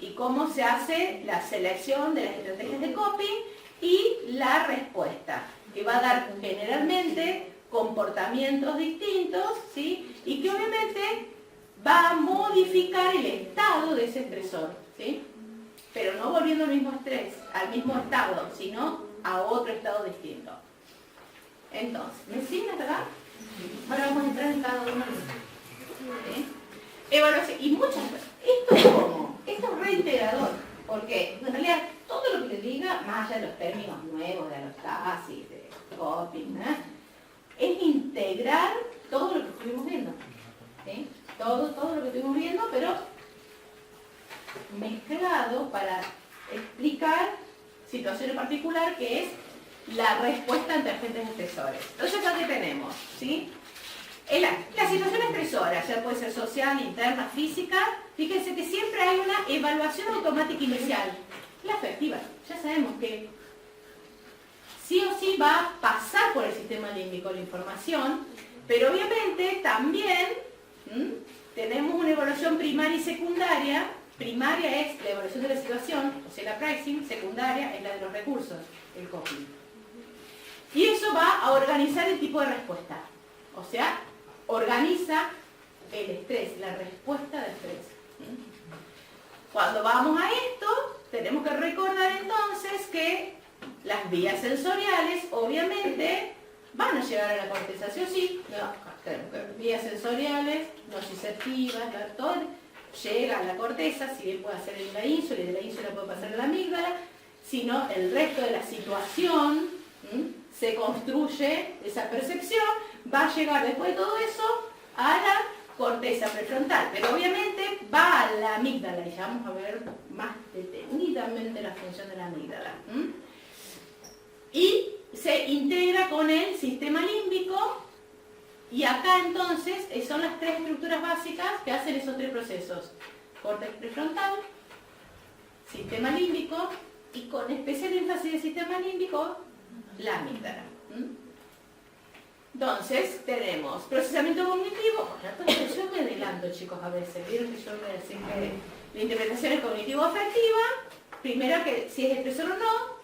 y cómo se hace la selección de las estrategias de coping y la respuesta, que va a dar generalmente comportamientos distintos, ¿sí? Y que obviamente va a modificar el estado de ese estresor, ¿sí? Pero no volviendo al mismo estrés, al mismo estado, sino a otro estado distinto. Entonces, ¿me siguen, verdad? Ahora vamos a entrar en cada uno de los... ¿Sí? Evaluación. Y muchas veces, ¿esto es cómo? Esto es reintegrador, porque en realidad todo lo que les diga, más allá de los términos nuevos, de alostasis, de coping, es integrar todo lo que estuvimos viendo. ¿Sí? Todo lo que estuvimos viendo, pero mezclado para explicar situaciones particulares que es la respuesta ante agentes estresores. Entonces, ¿qué tenemos? ¿Sí? La situación estresora, ya puede ser social, interna, física, fíjense que siempre hay una evaluación automática inicial. La afectiva, ya sabemos que sí o sí va a pasar por el sistema límbico la información, pero obviamente también tenemos una evaluación primaria y secundaria. Primaria es la evaluación de la situación, o sea, la pricing. Secundaria es la de los recursos, el coping. Y eso va a organizar el tipo de respuesta. O sea, organiza el estrés, la respuesta de estrés. Cuando vamos a esto, tenemos que recordar entonces que las vías sensoriales, obviamente, van a llegar a la corteza, ¿sí o sí? No, tenemos que vías sensoriales, nociceptivas, todo llega a la corteza, si bien puede hacer en la ínsula, y de la ínsula puede pasar a la amígdala, sino el resto de la situación se construye, esa percepción va a llegar después de todo eso a la corteza prefrontal, pero obviamente va a la amígdala, y ya vamos a ver más detenidamente la función de la amígdala. Y se integra con el sistema límbico, y acá entonces son las tres estructuras básicas que hacen esos tres procesos: córtex prefrontal, sistema límbico, y con especial énfasis del sistema límbico, la amígdala. Entonces tenemos procesamiento cognitivo. Bueno, yo me adelanto, chicos, a veces. Vieron que yo me decía que la interpretación es cognitivo-afectiva. Primero, que si es estresor o no.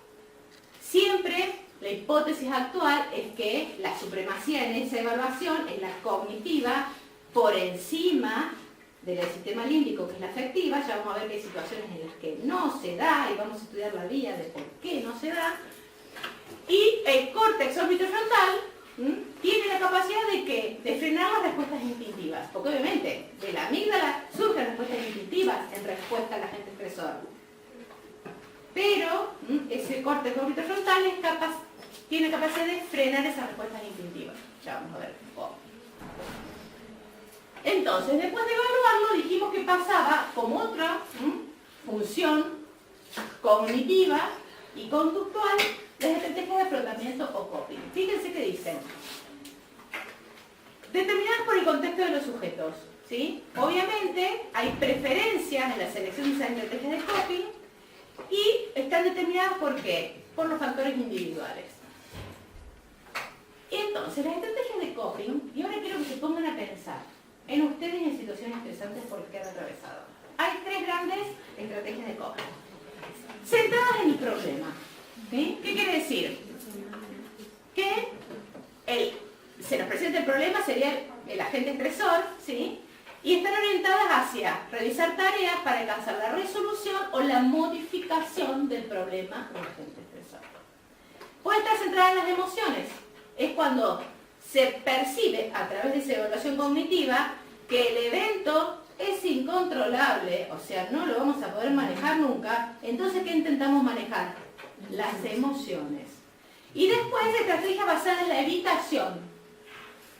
Siempre la hipótesis actual es que la supremacía en esa evaluación es la cognitiva por encima del sistema límbico, que es la afectiva. Ya vamos a ver que hay situaciones en las que no se da, y vamos a estudiar la vía de por qué no se da. Y el córtex orbitofrontal tiene la capacidad de frenar las respuestas instintivas, porque obviamente de la amígdala surgen respuestas instintivas en respuesta al agente estresor. Pero ese córtex orbitofrontal tiene capacidad de frenar esas respuestas instintivas. Ya vamos a ver cómo. Entonces, después de evaluarlo, dijimos que pasaba como otra función cognitiva y conductual las estrategias de afrontamiento o coping. Fíjense que dicen, determinadas por el contexto de los sujetos, ¿sí? Obviamente hay preferencias en la selección de esas estrategias de coping y están determinadas ¿por qué? Por los factores individuales. Entonces, las estrategias de coping, y ahora quiero que se pongan a pensar en ustedes en situaciones estresantes por las que han atravesado. Hay tres grandes estrategias de coping. Centradas en el problema. ¿Sí? ¿Qué quiere decir? Que se nos presenta el problema, sería el agente estresor, ¿sí? Y están orientadas hacia realizar tareas para alcanzar la resolución o la modificación del problema del agente estresor. Puede estar centrada en las emociones. Es cuando se percibe a través de esa evaluación cognitiva que el evento es incontrolable, o sea, no lo vamos a poder manejar nunca. Entonces, ¿qué intentamos manejar? Las emociones. Y después, estrategia basada en la evitación.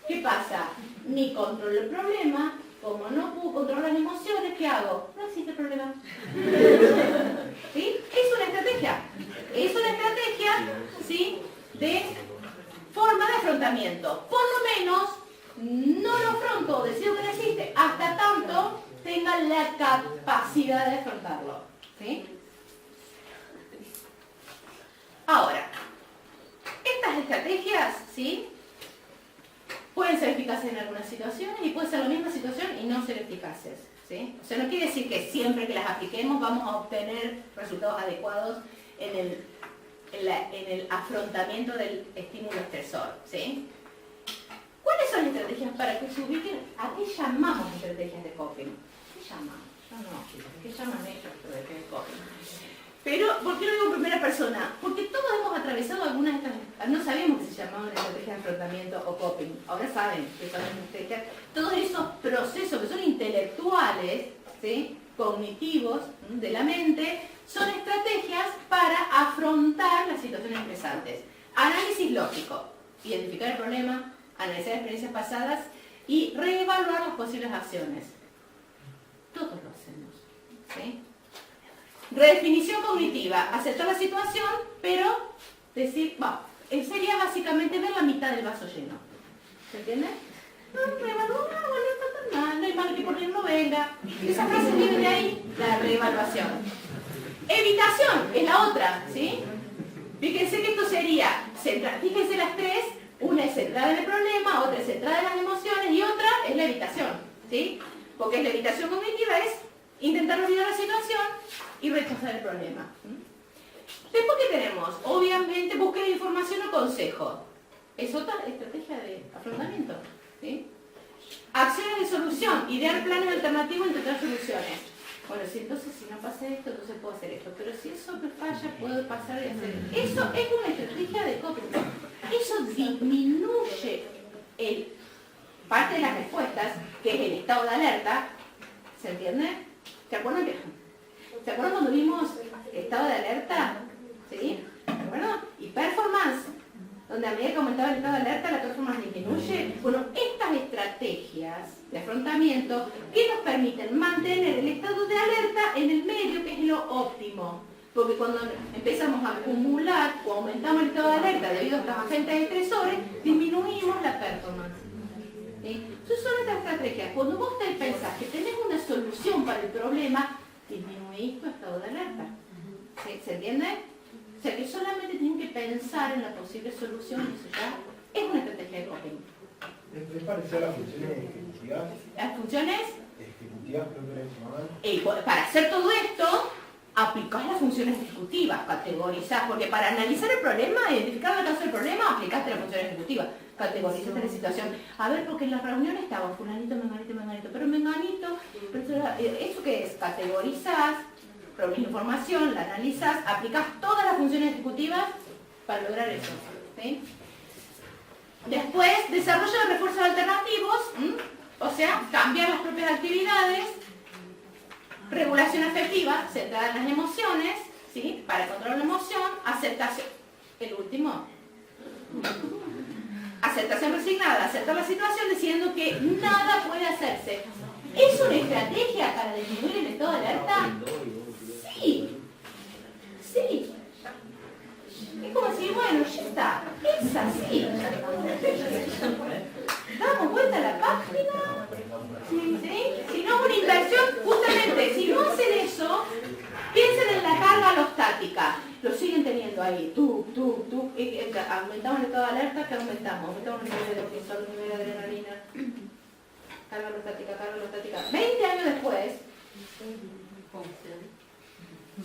¿Qué pasa? Ni controlo el problema, como no puedo controlar las emociones, ¿qué hago? No existe problema. ¿Sí? Es una estrategia. Es una estrategia, ¿sí?, de forma de afrontamiento. Por lo menos, no lo afronto o decido que no existe hasta tanto tenga la capacidad de afrontarlo. ¿Sí? Ahora, estas estrategias, ¿sí?, pueden ser eficaces en algunas situaciones y puede ser la misma situación y no ser eficaces. ¿Sí? O sea, no quiere decir que siempre que las apliquemos vamos a obtener resultados adecuados en el afrontamiento del estímulo estresor. ¿Sí? ¿Cuáles son las estrategias para que se ubiquen? ¿A qué llamamos estrategias de coping? ¿Qué llaman? Yo no, ¿qué llaman ellos estrategias de coping? Pero, ¿por qué lo digo en primera persona? Porque todos hemos atravesado algunas de estas... No sabíamos que se llamaban estrategias de afrontamiento o coping. Ahora saben que son estrategias. Todos esos procesos que son intelectuales, ¿sí?, cognitivos, de la mente, son estrategias para afrontar las situaciones estresantes. Análisis lógico. Identificar el problema, analizar experiencias pasadas y reevaluar las posibles acciones. Todos lo hacemos. ¿Sí? Redefinición cognitiva, aceptar la situación, pero decir, sería básicamente ver la mitad del vaso lleno. ¿Se entiende? Reevaluar, bueno, no está tan mal, no hay mal que por bien no venga. Esa frase viene de ahí, la reevaluación. Evitación es la otra, ¿sí? Fíjense que esto sería, fíjense las tres, una es centrada en el problema, otra es centrada en las emociones y otra es la evitación, ¿sí? Porque la evitación cognitiva es intentar olvidar la situación y rechazar el problema. Después, ¿qué tenemos? Obviamente, búsqueda de información o consejo. Es otra estrategia de afrontamiento. ¿Sí? Acciones de solución. Idear planes alternativos e intentar soluciones. Bueno, entonces si no pasa esto, entonces puedo hacer esto. Pero si eso me falla, puedo pasar y hacer esto. Eso es una estrategia de coping. Eso disminuye parte de las respuestas, que es el estado de alerta. ¿Se entiende? ¿Se acuerdan cuando vimos estado de alerta? ¿Sí? ¿Se acuerdan? Y performance, donde a medida que aumentaba el estado de alerta, la performance disminuye. Bueno, estas estrategias de afrontamiento que nos permiten mantener el estado de alerta en el medio, que es lo óptimo. Porque cuando empezamos a acumular o aumentamos el estado de alerta debido a estos agentes estresores, disminuimos la performance. ¿Sí? Entonces son estas estrategias. Cuando vos te pensás que tenés una solución para el problema, disminuís tu estado de alerta. ¿Sí? ¿Se entiende? O sea que solamente tienen que pensar en la posible solución y eso ya es una estrategia de coping. ¿Es parecido a las funciones ejecutivas? Las funciones Ejecutivas, creo que era llamada. Para hacer todo esto, aplicás las funciones ejecutivas, categorizás, porque para analizar el problema, identificar la causa del problema, aplicaste la función ejecutiva. Categorizaste la situación. A ver, porque en la reunión estaba fulanito, menganito, pero menganito, ¿eso qué es? Categorizás, reunís información, la analizás, aplicás todas las funciones ejecutivas para lograr eso. ¿Sí? Después, desarrollo de refuerzos alternativos, o sea, cambiar las propias actividades. Regulación afectiva, centrada en las emociones, ¿sí?, para controlar la emoción. Aceptación, el último. Aceptación resignada, aceptar la situación diciendo que nada puede hacerse. ¿Es una estrategia para disminuir el estado de alerta? Sí. Sí. Es como decir, bueno, ya está, es así. Damos vuelta a la página. ¿Sí? Si no es una inversión, justamente, si no hacen eso, piensen en la carga alostática. Lo siguen teniendo ahí, tú. Aumentamos el estado de alerta, ¿qué aumentamos? Aumentamos el nivel de cortisol, el nivel de adrenalina. Carga alostática. 20 años después,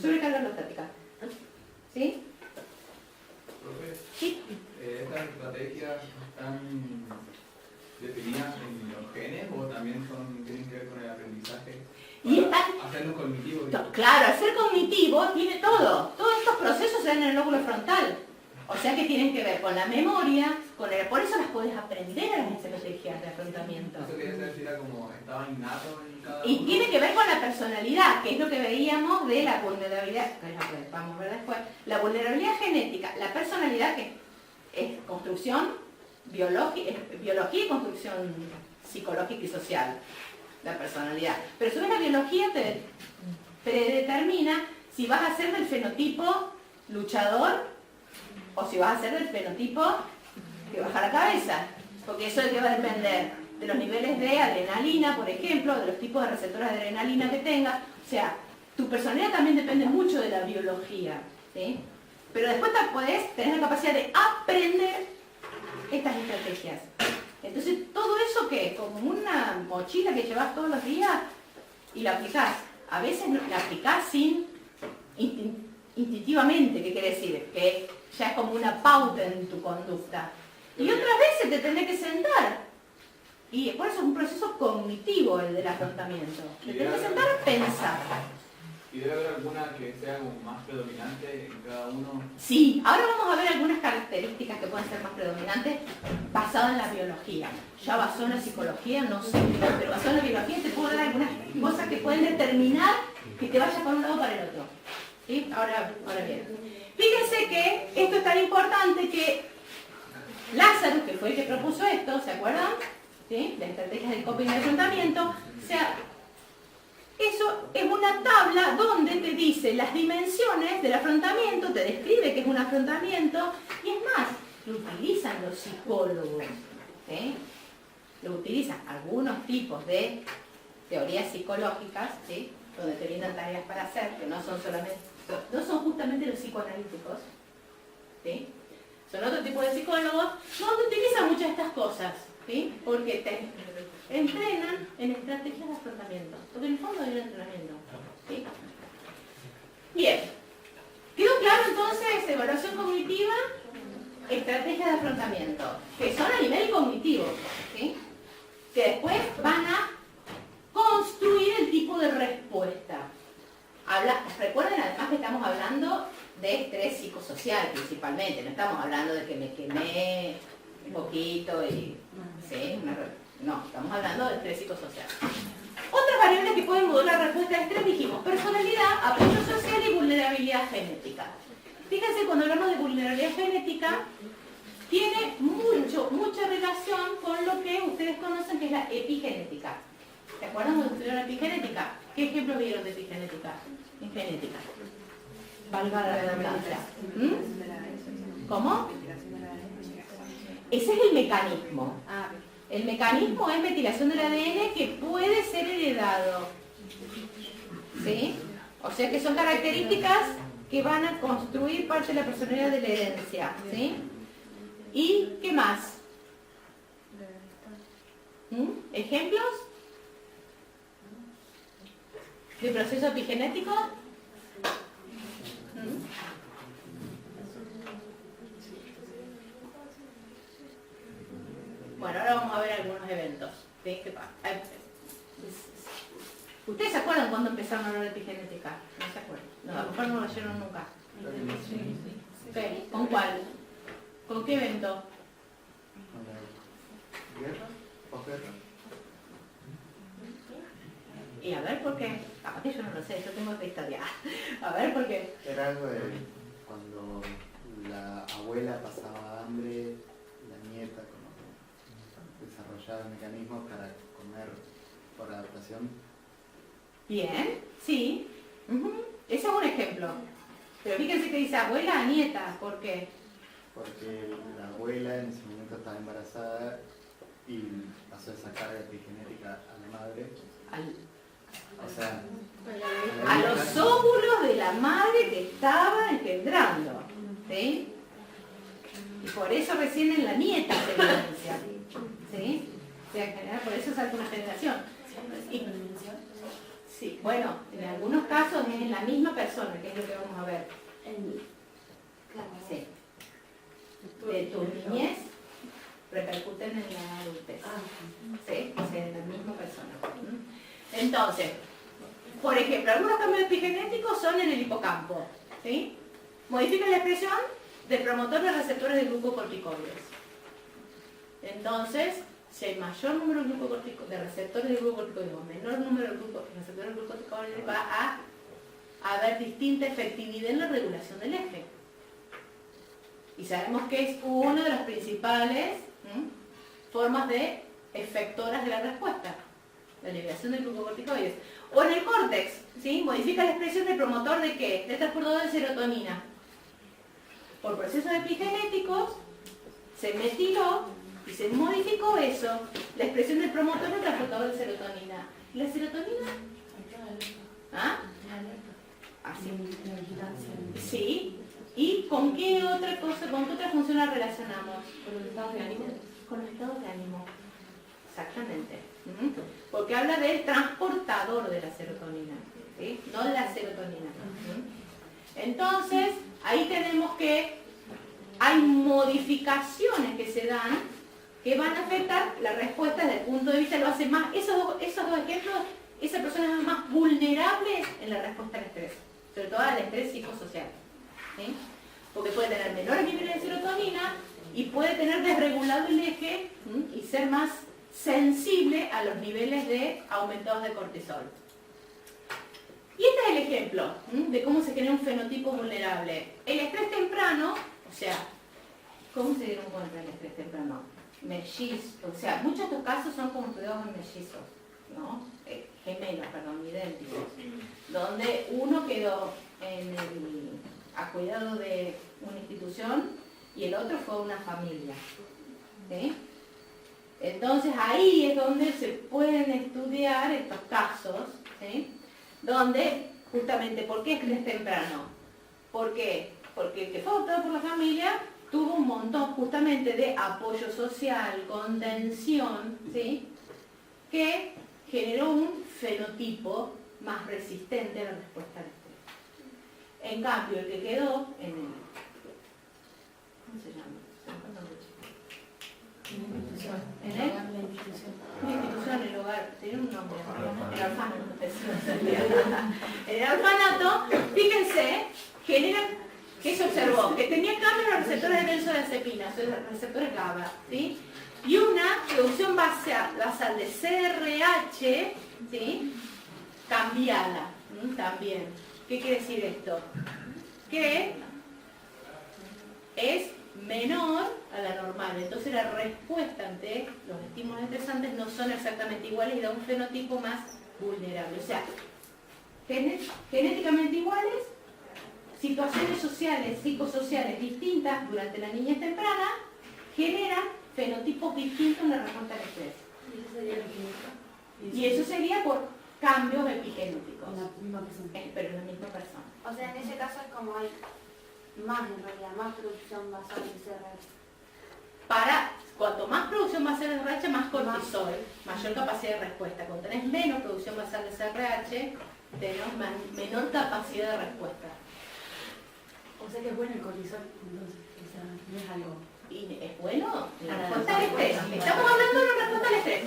sobrecarga alostática. ¿Sí? Profe, Sí. ¿estas estrategias están definidas en los genes o también tienen que ver con el aprendizaje? Y hacerlo cognitivo. Claro, al ser cognitivo tiene todo. Todos estos procesos se dan en el lóbulo frontal. O sea que tienen que ver con la memoria, por eso las podés aprender a las estrategias de afrontamiento. Eso quería saber si era como estaba innato en cada Y uno. tiene que ver con la personalidad, que es lo que veíamos de la vulnerabilidad, que es lo que vamos a ver después. La vulnerabilidad genética, la personalidad que es construcción biología y construcción psicológica y social, la personalidad. Pero a su vez la biología te predetermina si vas a ser del fenotipo luchador o si vas a ser del fenotipo que baja la cabeza. Porque eso es que va a depender de los niveles de adrenalina, por ejemplo, de los tipos de receptores de adrenalina que tengas. O sea, tu personalidad también depende mucho de la biología, ¿sí? Pero después podés tener la capacidad de aprender estas estrategias. Entonces, todo eso que como una mochila que llevas todos los días y la aplicás. A veces la aplicás sin instintivamente, ¿qué quiere decir? Que ya es como una pauta en tu conducta. Y otras veces te tenés que sentar. Y por eso es un proceso cognitivo el del afrontamiento. Te tenés que sentar a pensar. ¿Y debe haber alguna que sea como más predominante en cada uno? Sí, ahora vamos a ver algunas características que pueden ser más predominantes basadas en la biología. Ya basado en la psicología, no sé, pero basado en la biología te puedo dar algunas cosas que pueden determinar que te vayas por un lado o para el otro. ¿Sí? Ahora bien. Fíjense que esto es tan importante que Lázaro, que fue el que propuso esto, ¿se acuerdan? ¿Sí? La estrategia del coping y del afrontamiento. O sea, eso es una tabla donde te dice las dimensiones del afrontamiento, te describe que es un afrontamiento, y es más, lo utilizan los psicólogos. ¿Sí? Lo utilizan algunos tipos de teorías psicológicas, ¿sí? Donde te brindan tareas para hacer, que no son justamente los psicoanalíticos, ¿sí? Son otro tipo de psicólogos donde utilizan muchas de estas cosas, ¿sí? Porque te entrenan en estrategias de afrontamiento, porque en el fondo hay un entrenamiento, ¿sí? Bien, ¿quedó claro entonces evaluación cognitiva, estrategias de afrontamiento, que son a nivel cognitivo, ¿sí? Que después van a construir el tipo de respuesta. Recuerden además que estamos hablando de estrés psicosocial principalmente, no estamos hablando de que me quemé un poquito y... ¿sí? No, estamos hablando de estrés psicosocial. Otras variables que pueden modular la respuesta de estrés dijimos, personalidad, apoyo social y vulnerabilidad genética. Fíjense, cuando hablamos de vulnerabilidad genética, tiene mucha relación con lo que ustedes conocen que es la epigenética. ¿Se acuerdan cuando estudiaron epigenética? ¿Qué ejemplos vieron de epigenética? En genética. Valga la redundancia. ¿Cómo? Ese es el mecanismo. El mecanismo es metilación del ADN que puede ser heredado. ¿Sí? O sea que son características que van a construir parte de la personalidad de la herencia. ¿Sí? ¿Y qué más? ¿Ejemplos de proceso epigenético? Bueno, ahora vamos a ver algunos eventos. ¿Sí? ¿Ustedes se acuerdan cuándo empezaron a hablar de epigenética? No se acuerdan. No, a lo mejor no lo oyeron nunca. ¿Sí? ¿Con cuál? ¿Con qué evento? ¿Con la guerra? ¿Posguerra? Y a ver por qué. Aparte yo no lo sé, yo tengo otra historia. A ver por qué. Era algo de cuando la abuela pasaba hambre, la nieta como desarrollaba mecanismos para comer por adaptación. Bien, sí. Ese es un ejemplo. Pero fíjense que dice abuela a nieta, ¿por qué? Porque la abuela en ese momento estaba embarazada y pasó esa carga epigenética a la madre. O sea, A los óvulos de la madre que estaba engendrando. ¿Sí? Y por eso recién en la nieta se evidencia. ¿Sí? O sea, en general, por eso salta una generación. Y, sí, bueno, en algunos casos es en la misma persona, que es lo que vamos a ver. Sí. De tu niñez repercuten en la adultez. ¿Sí? O sea, en la misma persona. Entonces, por ejemplo, algunos cambios epigenéticos son en el hipocampo. ¿Sí? Modifica la expresión del promotor de receptores de glucocorticoides. Entonces, si hay mayor número de receptores de glucocorticoides o menor número de receptores de glucocorticoides, va a haber distinta efectividad en la regulación del eje. Y sabemos que es una de las principales formas de efectoras de la respuesta, la liberación de glucocorticoides. O en el córtex, ¿sí? Modifica la expresión del promotor de ¿qué? De transportador de serotonina. Por procesos epigenéticos se metiló y se modificó eso, la expresión del promotor de transportador de serotonina. ¿Y la serotonina? ¿Ah? Así. Sí. ¿Y con qué otra cosa, con qué otra función la relacionamos? Con los estados de ánimo. Con los estados de ánimo. Exactamente. Porque habla del transportador de la serotonina, ¿sí? No de la serotonina. Entonces, ahí tenemos que hay modificaciones que se dan que van a afectar la respuesta desde el punto de vista, lo hace más, esos dos ejemplos, esa persona es más vulnerable en la respuesta al estrés, sobre todo al estrés psicosocial. ¿Sí? Porque puede tener menores niveles de serotonina y puede tener desregulado el eje y ser más sensible a los niveles de aumentados de cortisol. Y este es el ejemplo de cómo se genera un fenotipo vulnerable. El estrés temprano, o sea, ¿cómo se dieron cuenta del estrés temprano? Mellizos, o sea, muchos de estos casos son como estudiados en mellizos, ¿no? Gemelos, perdón, idénticos, donde uno quedó a cuidado de una institución y el otro fue una familia. ¿Sí? Entonces ahí es donde se pueden estudiar estos casos, ¿sí? Donde justamente, ¿por qué estrés temprano? ¿Por qué? Porque el que fue adoptado por la familia tuvo un montón justamente de apoyo social, contención, ¿sí? Que generó un fenotipo más resistente a la respuesta al estrés. En cambio, el que quedó en el... ¿Cómo se llama? ¿En el? La institución, el hogar, tiene un nombre, el orfanato. En el orfanato, fíjense, ¿qué se observó? Que tenía cambio en los receptores de benzodiazepina, los receptores GABA, ¿sí? Y una producción basal de CRH, ¿sí? Cambiada, también. ¿Qué quiere decir esto? Que es menor a la normal, entonces la respuesta ante los estímulos estresantes no son exactamente iguales y da un fenotipo más vulnerable. O sea, genéticamente iguales, situaciones sociales, psicosociales distintas durante la niñez temprana generan fenotipos distintos en la respuesta al estrés. Y eso sería por cambios epigenéticos. Pero en la misma persona. O sea, en ese caso es como hay más en realidad, más producción basal de CRH. Cuanto más producción basal de CRH, más cortisol, mayor capacidad de respuesta. Cuando tenés menos producción basal de CRH, tenés menor capacidad de respuesta. O sea que es bueno el cortisol, entonces, o sea, no es algo... ¿Y es bueno? La respuesta al estrés. Estamos hablando de la respuesta al estrés.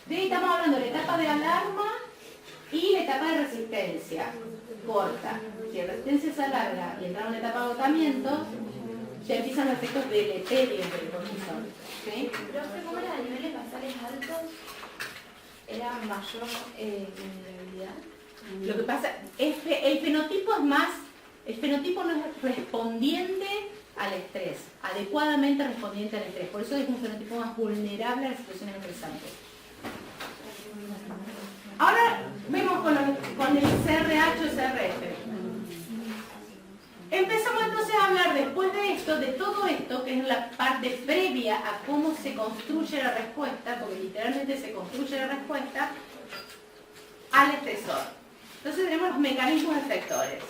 Sí, estamos hablando de la etapa de alarma y la etapa de resistencia corta. Si la resistencia se alarga y entramos en la etapa de agotamiento, ya empiezan los efectos deleterios del cortisol. ¿Sí? Profe, ¿cómo era a niveles basales altos? ¿Era mayor vulnerabilidad? Lo que pasa es que el fenotipo es más, el fenotipo no es respondiente al estrés, adecuadamente respondiente al estrés. Por eso es un fenotipo más vulnerable a las situaciones estresantes. Ahora vemos con el CRH o CRF. Empezamos entonces a hablar después de esto, de todo esto, que es la parte previa a cómo se construye la respuesta, porque literalmente se construye la respuesta al estresor. Entonces tenemos los mecanismos efectores.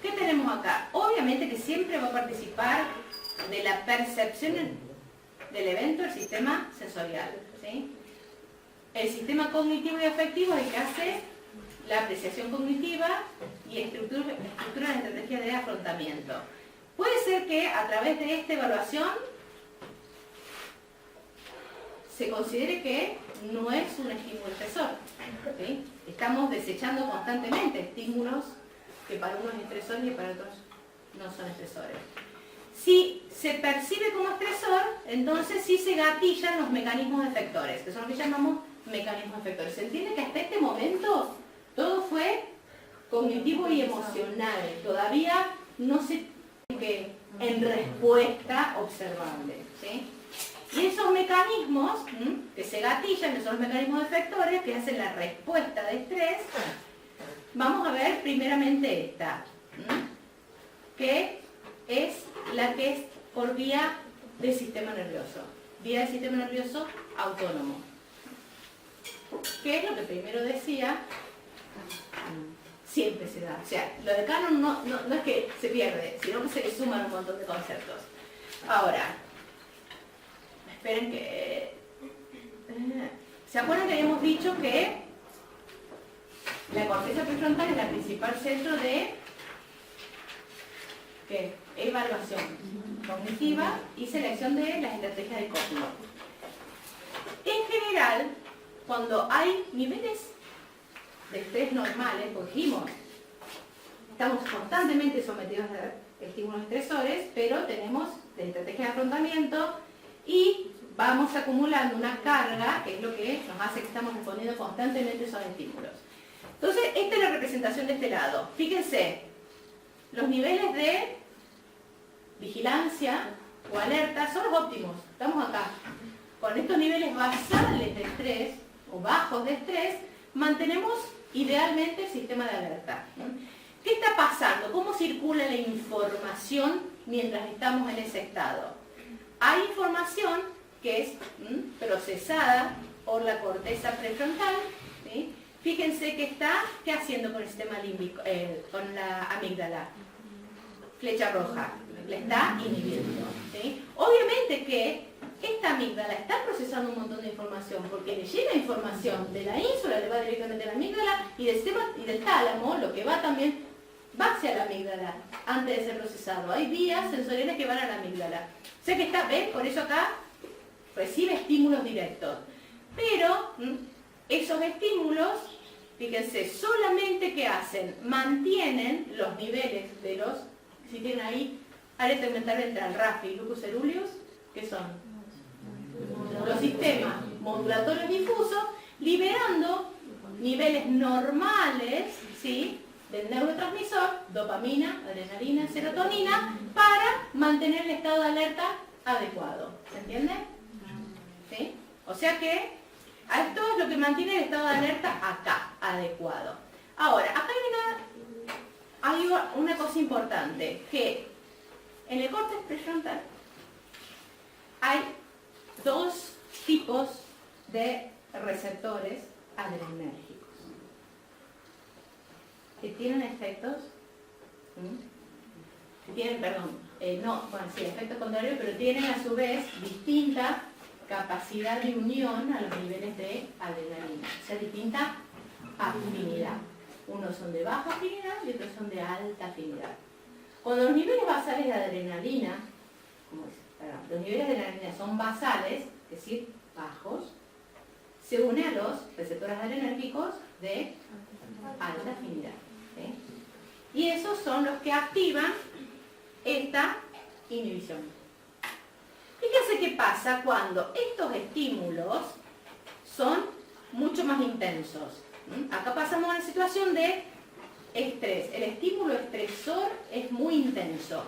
¿Qué tenemos acá? Obviamente que siempre va a participar de la percepción del evento el sistema sensorial, ¿sí? El sistema cognitivo y afectivo es el que hace la apreciación cognitiva y estructura las estrategias de afrontamiento. Puede ser que a través de esta evaluación se considere que no es un estímulo estresor, ¿sí? Estamos desechando constantemente estímulos que para unos es estresor y para otros no son estresores. Si se percibe como estresor, entonces sí se gatillan los mecanismos efectores, que son los que llamamos mecanismos efectores. ¿Se entiende que hasta este momento todo fue cognitivo y emocional? Todavía no se tiene que en respuesta observable, ¿sí? Y esos mecanismos que se gatillan, que son los mecanismos efectores, que hacen la respuesta de estrés, vamos a ver primeramente esta, que es la que es por vía del sistema nervioso, vía del sistema nervioso autónomo. ¿Qué es lo que primero decía? Siempre se da. O sea, lo de Cannon no es que se pierde, sino que se le suman un montón de conceptos. Ahora, esperen que... ¿Se acuerdan que habíamos dicho que la corteza prefrontal es el principal centro de evaluación cognitiva y selección de las estrategias de cómputo? En general, cuando hay niveles de estrés normales, pues dijimos, estamos constantemente sometidos a estímulos estresores, pero tenemos estrategias de afrontamiento y vamos acumulando una carga, que es lo que nos hace que estamos respondiendo constantemente a esos estímulos. Entonces, esta es la representación de este lado. Fíjense, los niveles de vigilancia o alerta son los óptimos. Estamos acá. Con estos niveles basales de estrés o bajos de estrés, mantenemos idealmente el sistema de alerta. ¿Qué está pasando? ¿Cómo circula la información mientras estamos en ese estado? Hay información que es procesada por la corteza prefrontal, ¿sí? Fíjense que está, ¿qué haciendo con el sistema límbico, con la amígdala? Flecha roja, le está inhibiendo, ¿sí? Obviamente que esta amígdala está procesando un montón de información, porque le llega información de la ínsula, le va directamente a la amígdala, y del sistema y del tálamo, lo que va también va hacia la amígdala antes de ser procesado. Hay vías sensoriales que van a la amígdala. O sea que está, ¿ven? Por eso acá recibe estímulos directos. Pero esos estímulos, fíjense, solamente ¿qué hacen? Mantienen los niveles de los, si tienen ahí, área tegmental ventral, RAFI, glucus ceruleus, que son los sistemas modulatorios difusos, liberando niveles normales, ¿sí?, del neurotransmisor, dopamina, adrenalina, serotonina, para mantener el estado de alerta adecuado. ¿Se entiende? ¿Sí? O sea que esto es lo que mantiene el estado de alerta acá, adecuado. Ahora, acá hay una cosa importante, que en el córtex prefrontal hay dos tipos de receptores adrenérgicos que tienen efectos, efectos contrarios, pero tienen a su vez distinta capacidad de unión a los niveles de adrenalina, o sea, distinta afinidad. Unos son de baja afinidad y otros son de alta afinidad. Cuando los niveles basales de adrenalina, los niveles de adrenalina son basales, es decir, bajos, se une a los receptores adrenérgicos de alta afinidad, ¿sí? Y esos son los que activan esta inhibición. Fíjense qué pasa cuando estos estímulos son mucho más intensos. Acá pasamos a una situación de estrés. El estímulo estresor es muy intenso.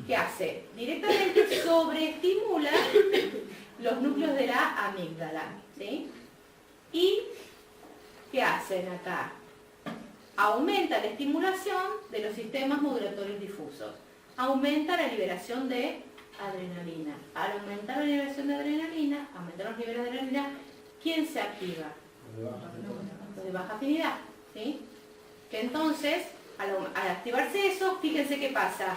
¿Qué hace? Directamente sobreestimula los núcleos de la amígdala, ¿sí? ¿Y qué hacen acá? aumenta la estimulación de los sistemas modulatorios difusos, aumenta la liberación de adrenalina. Al aumentar la liberación de adrenalina, aumentar los niveles de adrenalina, ¿quién se activa? Los de baja afinidad, ¿sí? Que entonces, al activarse eso, fíjense qué pasa.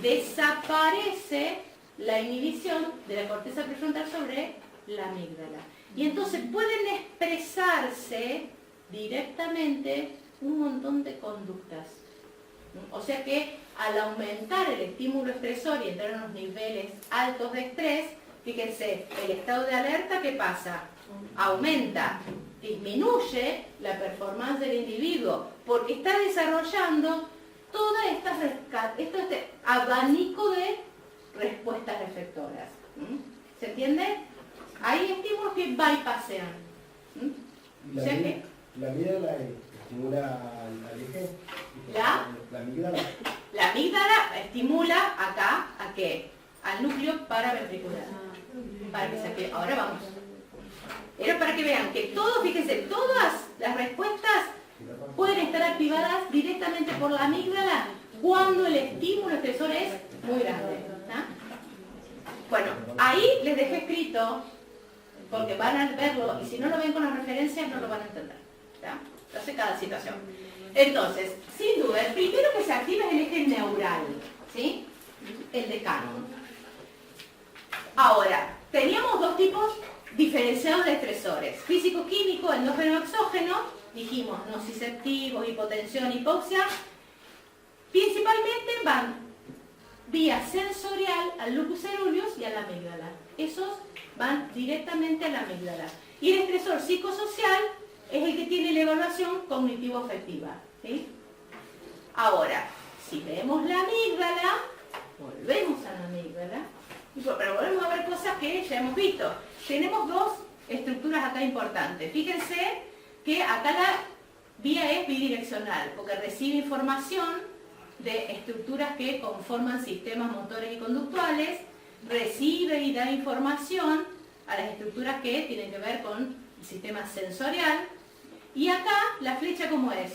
Desaparece la inhibición de la corteza prefrontal sobre la amígdala. Y entonces pueden expresarse directamente un montón de conductas. O sea que al aumentar el estímulo estresor y entrar en los niveles altos de estrés, fíjense, el estado de alerta, ¿qué pasa? Aumenta, disminuye la performance del individuo, porque está desarrollando todo este abanico de respuestas efectoras. ¿Se entiende? Hay estímulos que bypassean. O sea que la amígdala estimula al eje. La amígdala. La amígdala estimula acá, ¿a qué? Al núcleo paraventricular. Para que se active. Ahora vamos. Era para que vean que todo, fíjense, todas las respuestas pueden estar activadas directamente por la amígdala cuando el estímulo estresor es muy grande. ¿Ah? Bueno, ahí les dejé escrito, porque van a verlo, y si no lo ven con las referencias no lo van a entender. ¿Ya? Entonces cada situación. Entonces, sin duda, el primero que se activa es el eje neural, ¿sí? El de Cannon. Ahora, teníamos dos tipos diferenciados de estresores. Físico-químico, endógeno exógeno, dijimos nociceptivos, hipotensión, hipoxia. Principalmente van vía sensorial al locus coeruleus y a la amígdala. Esos van directamente a la amígdala. Y el estresor psicosocial es el que tiene la evaluación cognitivo-afectiva. ¿Sí? Ahora, si vemos la amígdala, volvemos a la amígdala, pero volvemos a ver cosas que ya hemos visto. Tenemos dos estructuras acá importantes. Fíjense que acá la vía es bidireccional, porque recibe información de estructuras que conforman sistemas motores y conductuales, recibe y da información a las estructuras que tienen que ver con el sistema sensorial, y acá la flecha ¿cómo es?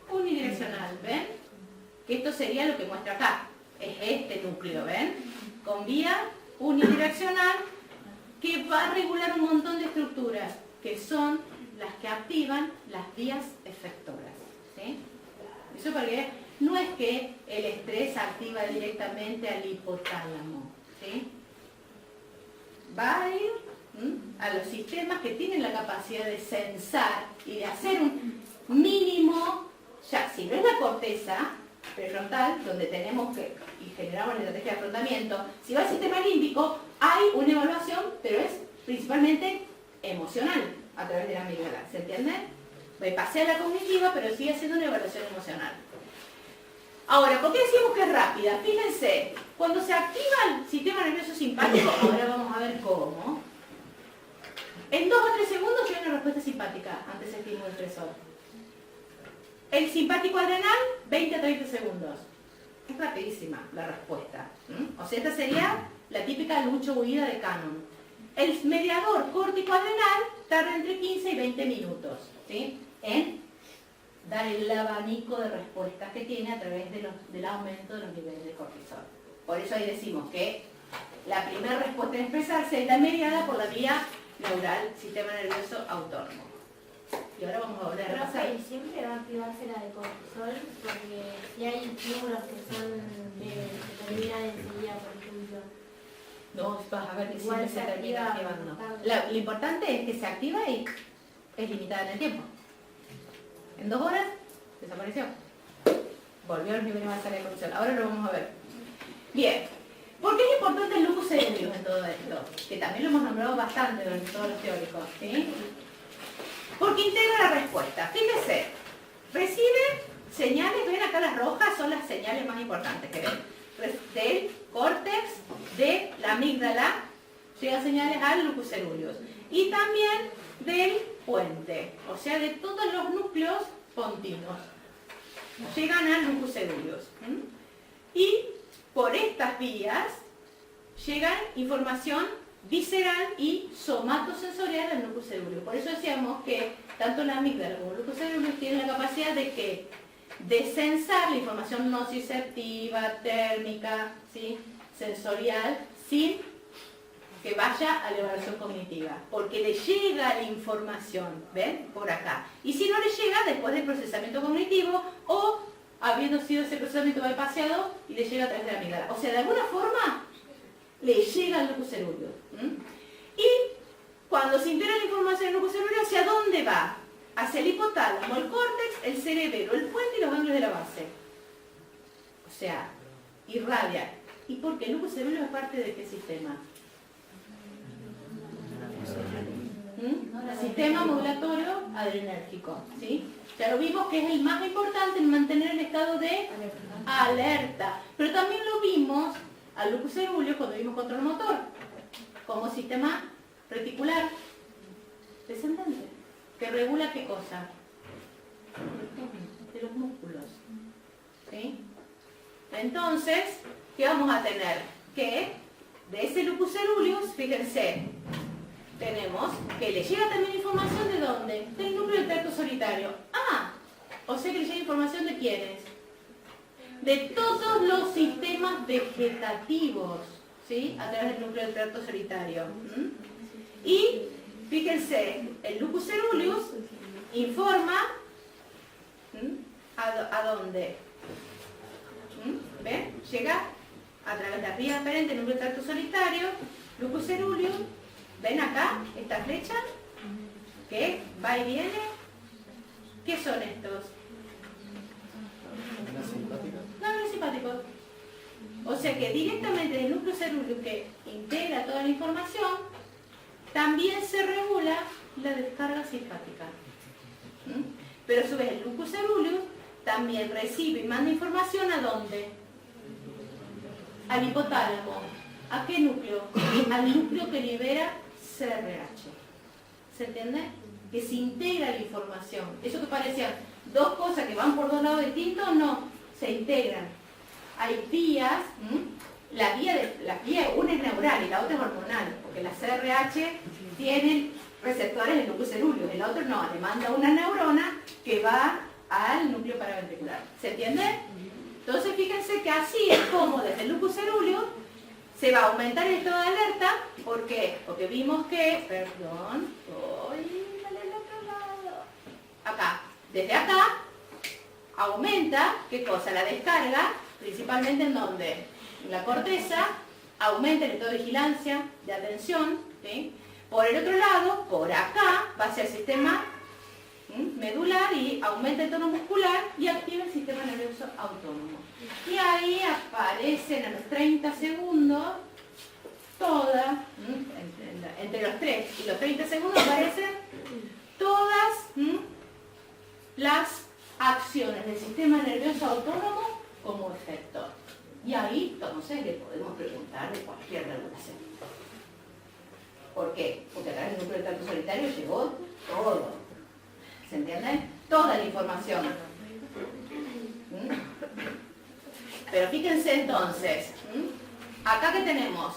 Unidireccional, ¿ven? Que esto sería lo que muestra acá, es este núcleo, ¿ven? Con vía unidireccional que va a regular un montón de estructuras que son las que activan las vías efectoras, ¿sí? Eso porque no es que el estrés activa directamente al hipotálamo, ¿sí? Va a ir a los sistemas que tienen la capacidad de sensar y de hacer un mínimo, ya si no es la corteza prefrontal, donde tenemos que, y generamos la estrategia de afrontamiento, si va al sistema límbico, hay una evaluación, pero es principalmente emocional, a través de la amígdala, ¿se entiende? Pasea la cognitiva, pero sigue siendo una evaluación emocional. Ahora, ¿por qué decimos que es rápida? Fíjense, cuando se activa el sistema nervioso simpático, ahora vamos a ver cómo, en 2 o 3 segundos hay una respuesta simpática ante ese estímulo estresor. El simpático adrenal, 20 a 30 segundos. Es rapidísima la respuesta. O sea, esta sería la típica lucha o huida de Cannon. El mediador córtico adrenal tarda entre 15 y 20 minutos, ¿sí? En dar el abanico de respuestas que tiene a través del aumento de los niveles de cortisol. Por eso ahí decimos que la primera respuesta en expresarse está mediada por la vía neural, sistema nervioso autónomo. Y ahora vamos a volver a repasar. Profe, siempre va a activarse la de cortisol, porque si hay estímulos que se terminan enseguida, por ejemplo. No, vas a ver que Igual siempre se termina activa activando. Lo importante es que se activa y es limitada en el tiempo. En 2 horas desapareció. Volvió a los niveles más altos de cortisol. Ahora lo vamos a ver. Bien. ¿Por qué es importante el locus coeruleus en todo esto? Que también lo hemos nombrado bastante durante todos los teóricos, ¿sí? Porque integra la respuesta. Fíjense, recibe señales, ven acá las rojas, son las señales más importantes que ven. Del córtex, de la amígdala, llegan señales al locus coeruleus. Y también del puente, o sea, de todos los núcleos pontinos. Llegan al locus coeruleus. Y por estas vías llega información visceral y somatosensorial al núcleo cerúleo. Por eso decíamos que tanto la amígdala como el núcleo cerúleo tienen la capacidad de que de sensar la información nociceptiva, térmica, ¿sí? Sensorial, sin que vaya a la evaluación cognitiva, porque le llega la información, ¿ven? Por acá. Y si no le llega, después del procesamiento cognitivo, o habiendo sido ese procesamiento bypassado, y le llega a través de la amígdala. O sea, de alguna forma, le llega al núcleo cerúleo. Y cuando se integra la información del núcleo cerúleo, ¿hacia dónde va? Hacia el hipotálamo, el córtex, el cerebelo, el puente y los ganglios de la base. O sea, irradia. ¿Y por qué? El núcleo cerúleo es parte de qué sistema? Sistema modulatorio adrenérgico, ¿sí? Ya lo vimos que es el más importante en mantener el estado de alerta. Pero también lo vimos al núcleo cerúleo cuando vimos control motor, como sistema reticular descendente, que regula qué cosa? De los músculos, ¿sí? Entonces, ¿qué vamos a tener? Que de ese lupus ceruleus, fíjense, tenemos que le llega también información de dónde, del núcleo del tracto solitario. Ah, o sea que le llega información de quiénes, de todos los sistemas vegetativos, ¿sí? A través del núcleo del tracto solitario. Y fíjense, el lupus ceruleus informa ¿a dónde? ¿Ven? Llega a través de la vía aferente, núcleo del tracto solitario, lupus ceruleus. ¿Ven acá esta flecha? ¿Qué? ¿Va y viene? ¿Qué son estos? Ganglios simpáticos. O sea que directamente del núcleo cerúleo que integra toda la información, también se regula la descarga simpática. Pero a su vez el núcleo cerúleo también recibe y manda información ¿a dónde? Al hipotálamo. ¿A qué núcleo? Al núcleo que libera CRH. ¿Se entiende? Que se integra la información. Eso que parecían dos cosas que van por dos lados distintos, no, se integran. Hay vías, la vía una es neural y la otra es hormonal, porque la CRH tiene receptores en el núcleo cerúleo, el otro no, le manda una neurona que va al núcleo paraventricular. ¿Se entiende? Entonces fíjense que así es como desde el núcleo cerúleo se va a aumentar el estado de alerta. ¿Por qué? Porque vimos que, perdón, voy al otro lado. Acá, desde acá, aumenta, ¿qué cosa? La descarga, principalmente en donde, en la corteza, aumenta el estado de vigilancia, de atención, ¿sí? Por el otro lado, por acá, va hacia el sistema medular y aumenta el tono muscular y activa el sistema nervioso autónomo. Y ahí aparecen a los 30 segundos, todas, entre los 3 y los 30 segundos aparecen todas las acciones del sistema nervioso autónomo como efector. Y ahí entonces le podemos preguntar de cualquier regulación. ¿Por qué? Porque acá en el núcleo del tracto solitario llegó todo. ¿Se entiende? Toda la información. Pero fíjense entonces, acá que tenemos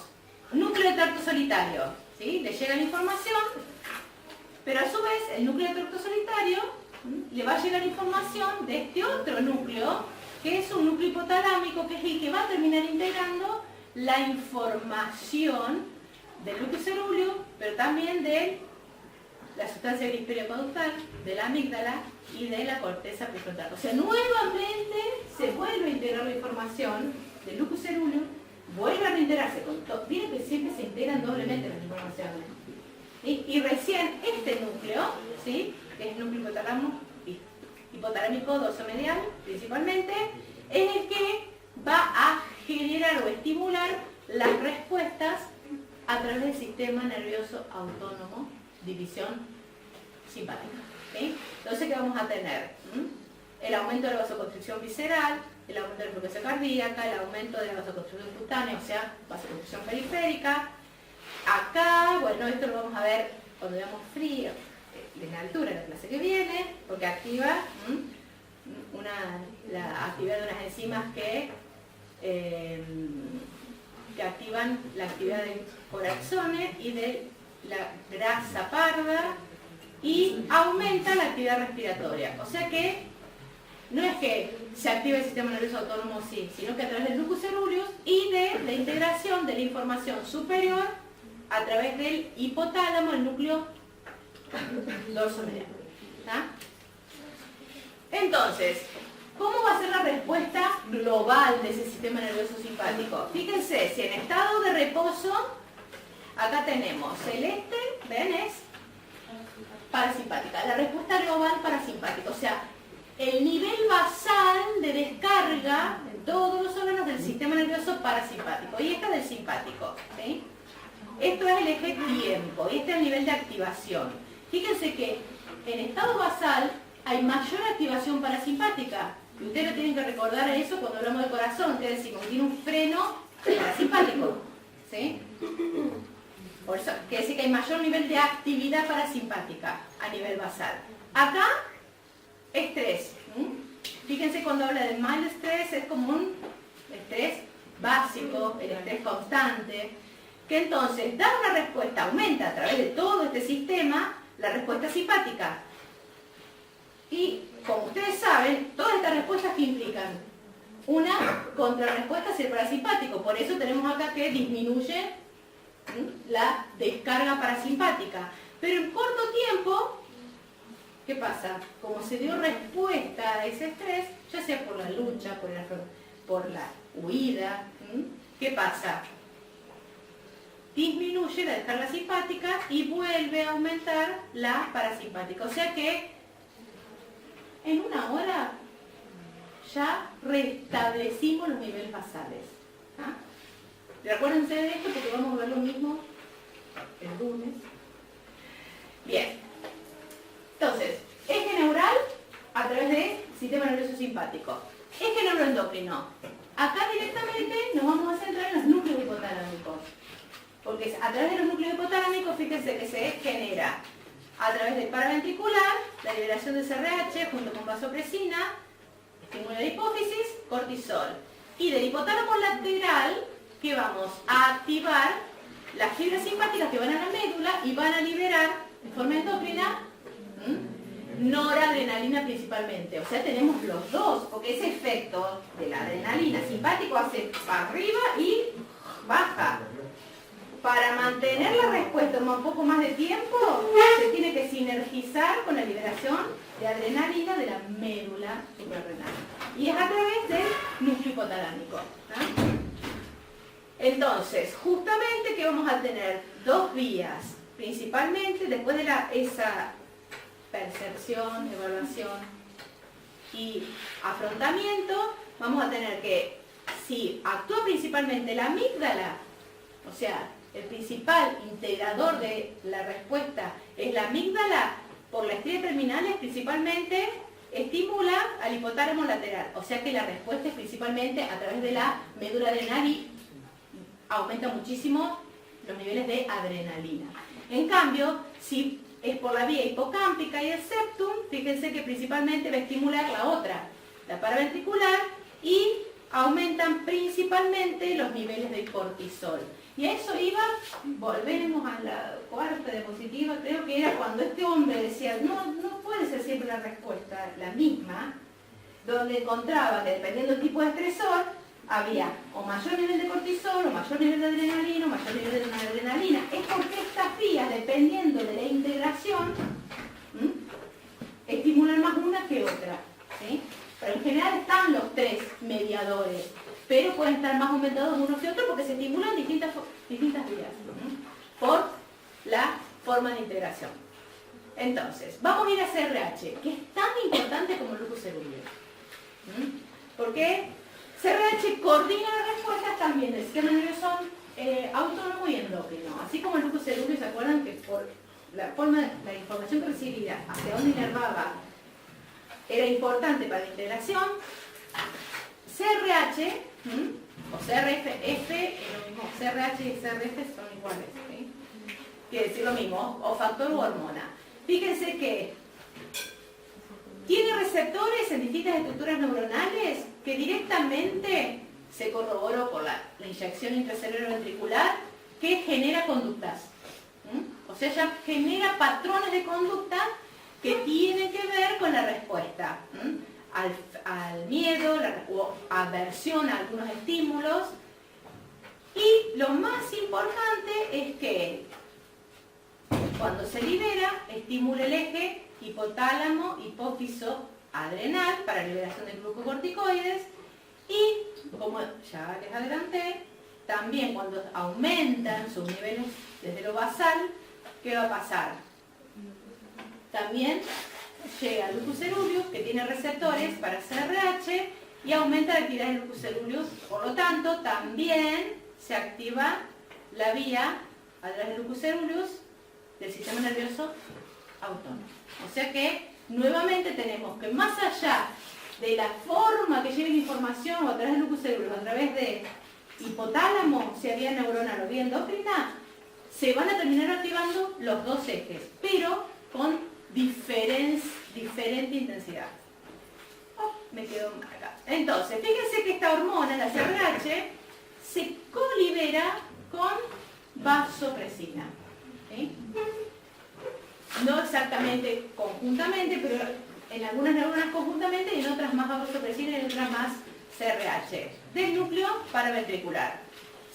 núcleo del tracto solitario, ¿sí? Le llega la información, pero a su vez el núcleo del tracto solitario le va a llegar información de este otro núcleo, que es un núcleo hipotalámico, que es el que va a terminar integrando la información del núcleo cerúleo, pero también de la sustancia gris periacueductal, de la amígdala y de la corteza prefrontal. O sea, nuevamente se vuelve a integrar la información del núcleo cerúleo, vuelve a reintegrarse con todo. Miren que siempre se integran doblemente las informaciones. ¿Sí? Y recién este núcleo, ¿sí? Que es el núcleo hipotalámico dorsomedial principalmente, es el que va a generar o estimular las respuestas a través del sistema nervioso autónomo, división simpática. ¿Sí? Entonces, ¿qué vamos a tener? El aumento de la vasoconstricción visceral, el aumento de la frecuencia cardíaca, el aumento de la vasoconstricción cutánea, o sea, vasoconstricción periférica. Acá, bueno, esto lo vamos a ver cuando veamos frío, en la altura, en la clase que viene, porque activa la actividad de unas enzimas que que activan la actividad del corazón y de la grasa parda y aumenta la actividad respiratoria. O sea que no es que se active el sistema nervioso autónomo, sí, sino que a través del lucus ceruleus y de la integración de la información superior a través del hipotálamo, el núcleo dorsomediano. Entonces, ¿cómo va a ser la respuesta global de ese sistema nervioso simpático? Fíjense, si en estado de reposo, acá tenemos celeste, ¿ven? Es parasimpática. La respuesta global parasimpática, o sea, el nivel basal de descarga en todos los órganos del sistema nervioso parasimpático. Y esta del simpático, ¿sí? Esto es el eje tiempo y este es el nivel de activación. Fíjense que en estado basal hay mayor activación parasimpática. Y ustedes lo tienen que recordar eso cuando hablamos del corazón, que decimos, tiene un freno parasimpático, ¿sí? Por eso, quiere decir que hay mayor nivel de actividad parasimpática a nivel basal. Acá, estrés. Fíjense cuando habla del mild stress, es como un estrés básico, el estrés constante, que entonces da una respuesta, aumenta a través de todo este sistema la respuesta simpática. Y, como ustedes saben, todas estas respuestas que implican una contrarrespuesta hacia el parasimpático. Por eso tenemos acá que disminuye la descarga parasimpática. Pero en corto tiempo, ¿qué pasa? Como se dio respuesta a ese estrés, ya sea por la lucha, por la huida, ¿qué pasa? Disminuye la descarga simpática y vuelve a aumentar la parasimpática. O sea que en una hora ya restablecimos los niveles basales. Recuérdense de esto porque vamos a ver lo mismo el lunes. Bien. Entonces, eje neural a través del sistema nervioso simpático. Eje neuroendocrino. Acá directamente nos vamos a centrar en los núcleos hipotalámicos. Porque a través de los núcleos hipotalámicos, fíjense que se genera a través del paraventricular la liberación de CRH junto con vasopresina, estimula la hipófisis, cortisol. Y del hipotálamo lateral, que vamos a activar las fibras simpáticas que van a la médula y van a liberar de forma endocrina noradrenalina principalmente. O sea, tenemos los dos, porque ese efecto de la adrenalina simpático hace para arriba y baja. Para mantener la respuesta un poco más de tiempo, se tiene que sinergizar con la liberación de adrenalina de la médula suprarrenal. Y es a través del núcleo hipotalámico. Entonces, justamente que vamos a tener dos vías, principalmente después de esa percepción, evaluación y afrontamiento, vamos a tener que, si actúa principalmente la amígdala, o sea, el principal integrador de la respuesta es la amígdala, por la estría terminales principalmente estimula al hipotálamo lateral, o sea que la respuesta es principalmente a través de la médula adrenal y aumenta muchísimo los niveles de adrenalina. En cambio, si es por la vía hipocámpica y el septum, fíjense que principalmente va a estimular la otra, la paraventricular, y aumentan principalmente los niveles de cortisol. Y a eso iba, volvemos a la cuarta diapositiva, creo que era cuando este hombre decía, no puede ser siempre la respuesta la misma, donde encontraba que dependiendo del tipo de estresor, había o mayor nivel de cortisol, o mayor nivel de adrenalina, o mayor nivel de adrenalina. Es porque estas vías, dependiendo de la integración, estimulan más una que otra, ¿sí? Pero en general están los tres mediadores, pero pueden estar más aumentados unos que otros porque se estimulan distintas vías, por la forma de integración. Entonces, vamos a ir a CRH, que es tan importante como el lucus ceruleus. Porque CRH coordina las respuestas también del sistema nervioso autónomo y endocrino. Así como el lucus ceruleus, ¿se acuerdan que por la información que recibía, hacia dónde inervaba, era importante para la integración? CRH o CRF es lo mismo, CRH y CRF son iguales, ¿sí? Quiere decir lo mismo, o factor u hormona. Fíjense que tiene receptores en distintas estructuras neuronales que directamente se corroboró por la inyección intracerebral ventricular que genera conductas. O sea, ya genera patrones de conducta que tienen que ver con la respuesta al miedo o aversión a algunos estímulos. Y lo más importante es que cuando se libera, estimula el eje hipotálamo, hipófiso, adrenal para liberación de glucocorticoides y, como ya les adelanté, también cuando aumentan sus niveles desde lo basal, ¿qué va a pasar? También llega el lupus ceruleus, que tiene receptores para CRH y aumenta la actividad del lupus ceruleus, por lo tanto también se activa la vía a través del lupus ceruleus del sistema nervioso autónomo. O sea que nuevamente tenemos que más allá de la forma que lleve la información o a través del lupus ceruleus, a través de hipotálamo, sea vía neuronal o vía endocrina, se van a terminar activando los dos ejes, pero con diferente intensidad. Oh, me quedo mal acá. Entonces, fíjense que esta hormona, la CRH, se colibera con vasopresina. ¿Sí? No exactamente conjuntamente, pero en algunas neuronas conjuntamente y en otras más vasopresina y en otras más CRH. Del núcleo paraventricular.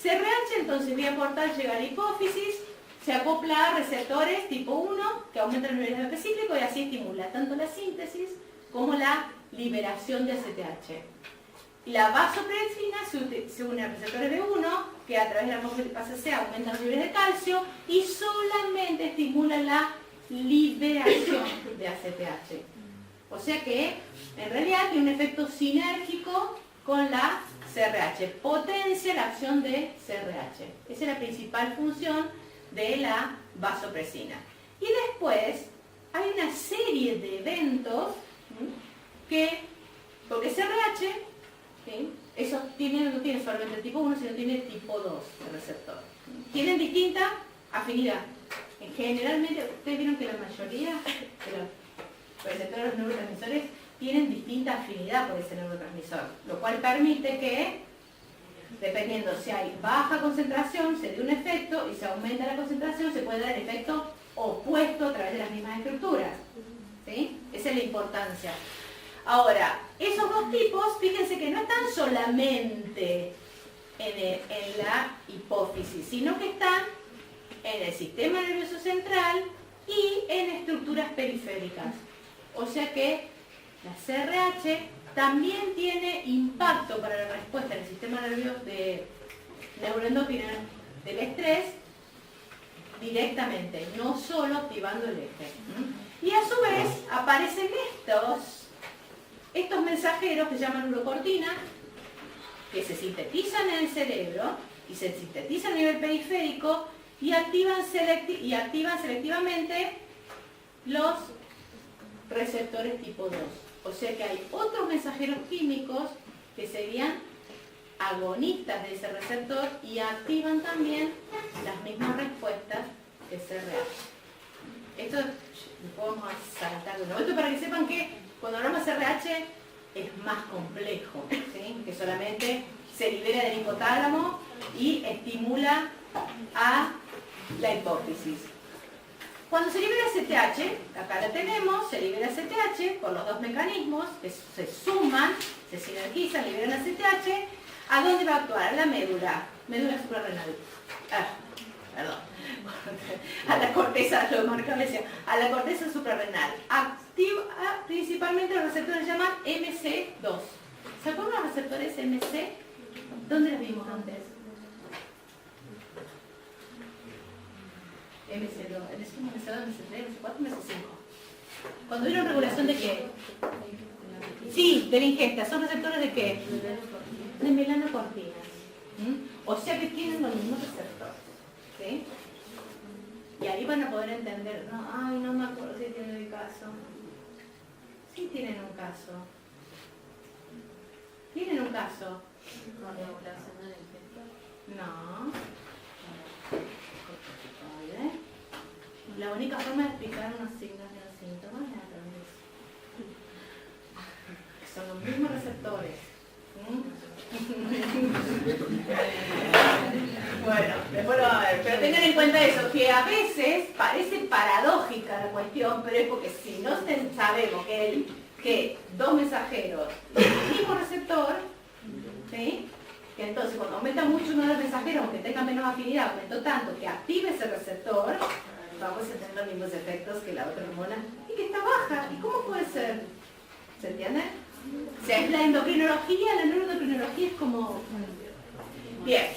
CRH entonces vía portal llega a la hipófisis, se acopla a receptores tipo 1 que aumentan el nivel de cíclico y así estimula tanto la síntesis como la liberación de ACTH. La vasopresina se une a receptores B1 que a través de la fosfolipasa C aumentan los niveles de calcio y solamente estimula la liberación de ACTH. O sea que en realidad tiene un efecto sinérgico con la CRH, potencia la acción de CRH. Esa es la principal función de la vasopresina. Y después hay una serie de eventos que, porque CRH, ¿sí? Eso no tiene solamente tipo 1, sino tiene tipo 2 de receptor. Tienen distinta afinidad. Generalmente, ustedes vieron que la mayoría de los receptores de los neurotransmisores tienen distinta afinidad por ese neurotransmisor, lo cual permite que, dependiendo si hay baja concentración, se dé un efecto y si aumenta la concentración, se puede dar el efecto opuesto a través de las mismas estructuras. ¿Sí? Esa es la importancia. Ahora, esos dos tipos, fíjense que no están solamente en la hipófisis, sino que están en el sistema nervioso central y en estructuras periféricas. O sea que la CRH también tiene impacto para la respuesta en el sistema nervioso de neuroendócrina del estrés directamente, no solo activando el eje. Y a su vez aparecen estos mensajeros que se llaman neurocortina, que se sintetizan en el cerebro y se sintetizan a nivel periférico y activan selectivamente los receptores tipo 2. O sea que hay otros mensajeros químicos que serían agonistas de ese receptor y activan también las mismas respuestas que CRH. Esto lo podemos saltar de nuevo. Esto para que sepan que cuando hablamos de CRH es más complejo, ¿sí? Que solamente se libera del hipotálamo y estimula a la hipófisis. Cuando se libera CTH, acá la tenemos, se libera CTH por los dos mecanismos que se suman, se sinergizan, liberan a CTH. ¿A dónde va a actuar? A la médula suprarrenal. Perdón. A la corteza, lo marcaba, decía, a la corteza suprarrenal. Activa principalmente los receptores que se llaman MC2. ¿Se acuerdan los receptores MC? ¿Dónde los vimos antes? MC2, MC1, MC2, MC3, MC4, MC5. ¿Cuando vieron regulación de qué? Sí, de la ingesta. ¿Son receptores de qué? De melanocortinas. O sea que tienen los mismos receptores. ¿Sí? Y ahí van a poder entender, no me acuerdo si tienen el caso. Sí tienen un caso. ¿Tienen un caso? ¿Con regulación de la ingesta? No. La única forma de explicar unos signos y unos síntomas es a través de eso. Son los mismos receptores. Bueno, después lo vamos a ver. Pero tengan en cuenta eso, que a veces parece paradójica la cuestión, pero es porque si no sabemos que dos mensajeros del mismo receptor, ¿sí? Que entonces cuando aumenta mucho uno de los mensajeros, aunque tenga menos afinidad, aumentó tanto que active ese receptor, vamos a tener los mismos efectos que la otra hormona, y que está baja. ¿Y cómo puede ser? ¿Se entiende? O sea, es la endocrinología, la neuroendocrinología es como... Bien.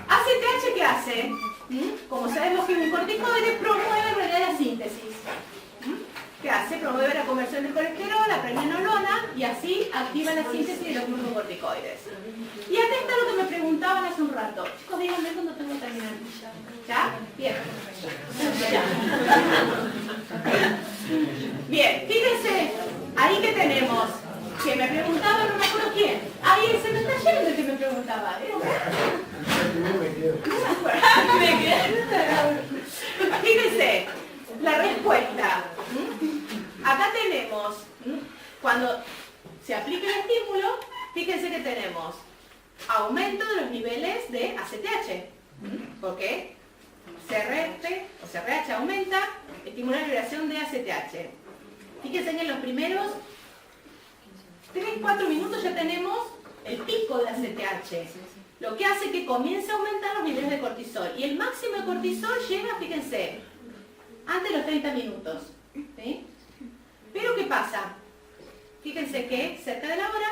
ACTH, ¿qué hace? Como sabemos que un corticoide promueve en realidad la síntesis. ¿Qué hace? Promueve la conversión del colesterol, la pregnenolona, y así activa la síntesis de los glucocorticoides. Y acá está lo que me preguntaban hace un rato. Chicos, díganme cuando tengo que terminar. ¿Ya? Bien. Bien, fíjense, ahí que tenemos, que me preguntaba, no me acuerdo quién. Ahí se me está yendo el que me preguntaba. No me acuerdo. Fíjense, la respuesta. Acá tenemos, cuando se aplica el estímulo, fíjense que tenemos aumento de los niveles de ACTH. ¿Por qué? CRP o CRH aumenta, estimula la liberación de ACTH. Fíjense que en los primeros 3-4 minutos ya tenemos el pico de ACTH, lo que hace que comience a aumentar los niveles de cortisol. Y el máximo de cortisol llega, fíjense, antes de los 30 minutos. ¿Sí? Pero ¿qué pasa? Fíjense que cerca de la hora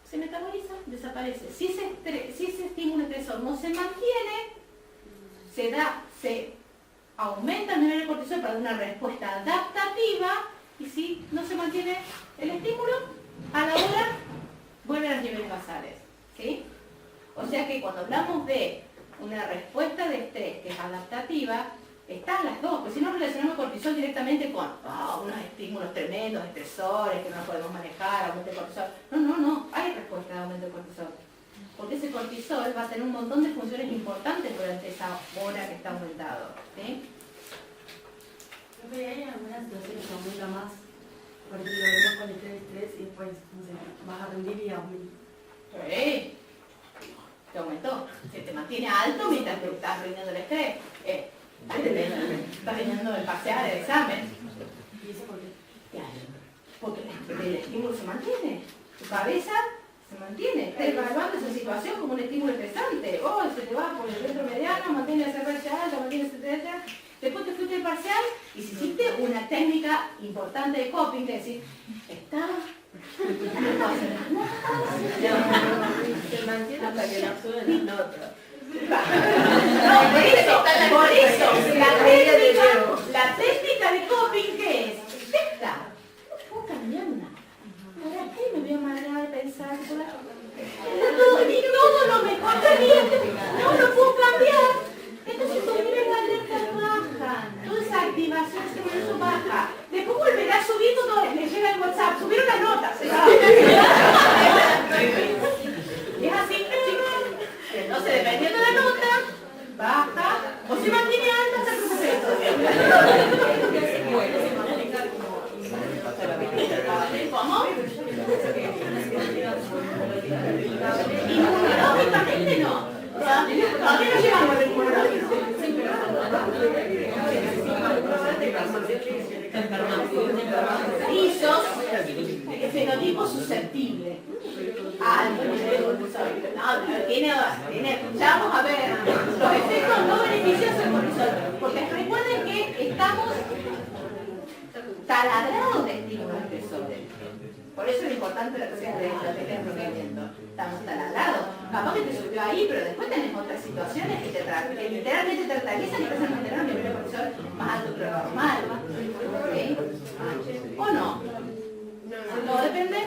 se metaboliza, desaparece. Si ese estímulo estresor no se mantiene, se aumenta el nivel de cortisol para dar una respuesta adaptativa, y si no se mantiene el estímulo, a la hora vuelven a los niveles basales. ¿Sí? O sea que cuando hablamos de una respuesta de estrés que es adaptativa, están las dos, porque si no relacionamos cortisol directamente con unos estímulos tremendos, estresores que no podemos manejar, aumento de cortisol. No, hay respuesta de aumento de cortisol. Porque ese cortisol va a tener un montón de funciones importantes durante esa hora que está aumentado. ¿Sí? ¿Hay algunas situaciones que aumenta más? Por ejemplo, venimos con estrés y después, no sé, vas a rendir y aumenta. Sí. Te aumentó. Se te mantiene alto mientras te estás rindiendo el estrés. Estás rindiendo el parcial, el examen. ¿Y eso por qué? Claro. Porque el estímulo se mantiene. Tu cabeza se mantiene. Estás evaluando esa situación como un estímulo estresante. Se te va por el centro mediano, mantiene la cerveza alta, mantiene etc. Después te fuiste al parcial y si hiciste una técnica importante de coping, que decir, está... Se mantiene hasta que la suben las notas. No, por eso, la técnica de coping, ¿qué es? Esta. No puedo cambiar una. ¿Para qué me voy a amargar de pensar? Y todo lo mejor caliente, no lo puedo cambiar. Entonces tus niveles de alerta bajan. Toda esa activación se baja. Después volverá subiendo todo. Le llega el WhatsApp, subieron las notas. Es así, chicos. Entonces, dependiendo de la nota, baja o se mantiene alta hasta que se hace ¿Cómo? Inmunológicamente no. Todavía no llegamos al inmunológico. ISOs, fenotipo susceptible. Ya vamos a ver los efectos no beneficiosos del cortisol. Porque recuerden que estamos taladrados de estímulos estresores. Por eso es importante la cosa de estrategia de movimiento. Estamos taladrados. Capaz que te subió ahí, pero después tenés otras situaciones que literalmente te atraviesan y te hacen mantener un nivel de cortisol más alto que lo normal. ¿Okay? ¿O no? Todo depende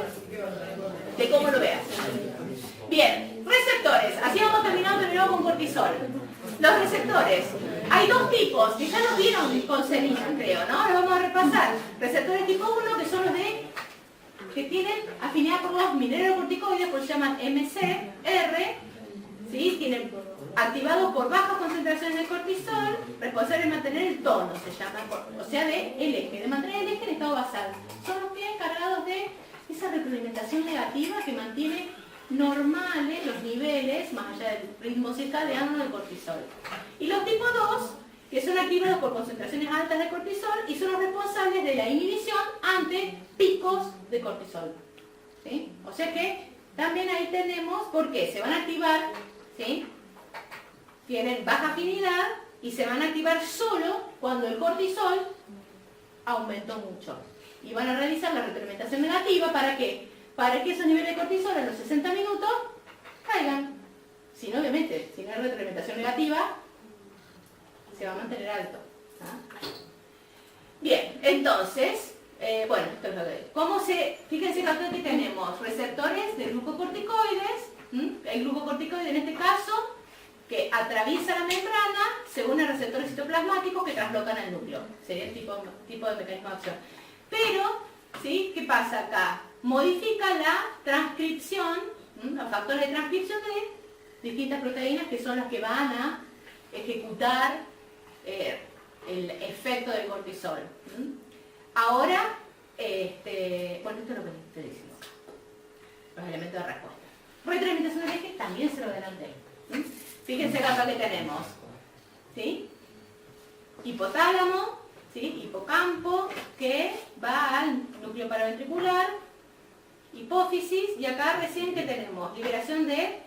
de cómo lo veas. Bien, receptores. Así vamos terminando de nuevo con cortisol. Los receptores. Hay dos tipos, que ya los vieron con semillas, creo, ¿no? Los vamos a repasar. Receptores tipo 1, que son los que tienen afinidad por los mineralocorticoides, pues se llaman MCR, ¿sí? Tienen activados por bajas concentraciones de cortisol, responsables de mantener el tono, se llama, o sea, de el eje, de mantener el eje en estado basal. Son los que encargados de esa retroalimentación negativa que mantiene normales los niveles, más allá del ritmo circadiano del cortisol. Y los tipo 2, que son activados por concentraciones altas de cortisol y son los responsables de la inhibición ante picos de cortisol. ¿Sí? O sea que también ahí tenemos, ¿por qué? Se van a activar, ¿sí? Tienen baja afinidad y se van a activar solo cuando el cortisol aumentó mucho. Y van a realizar la retroalimentación negativa, ¿para qué? Para que esos niveles de cortisol en los 60 minutos caigan. Si no, obviamente, si no hay retroalimentación negativa, se va a mantener alto. ¿Ah? Bien, entonces, bueno, esto es lo que... Fíjense que acá que tenemos receptores de glucocorticoides, el glucocorticoide en este caso, que atraviesa la membrana según el receptor citoplasmático que traslocan al núcleo. Sería el tipo de mecanismo de acción. Pero, ¿sí? ¿Qué pasa acá? Modifica la transcripción, los factores de transcripción de distintas proteínas que son las que van a ejecutar el efecto del cortisol. Ahora, bueno, esto es lo que estoy diciendo. Los elementos de respuesta. Retroalimentación del eje también se lo adelanté. Fíjense acá que tenemos, ¿sí? Hipotálamo, ¿sí? Hipocampo, que va al núcleo paraventricular, hipófisis, y acá recién que tenemos liberación de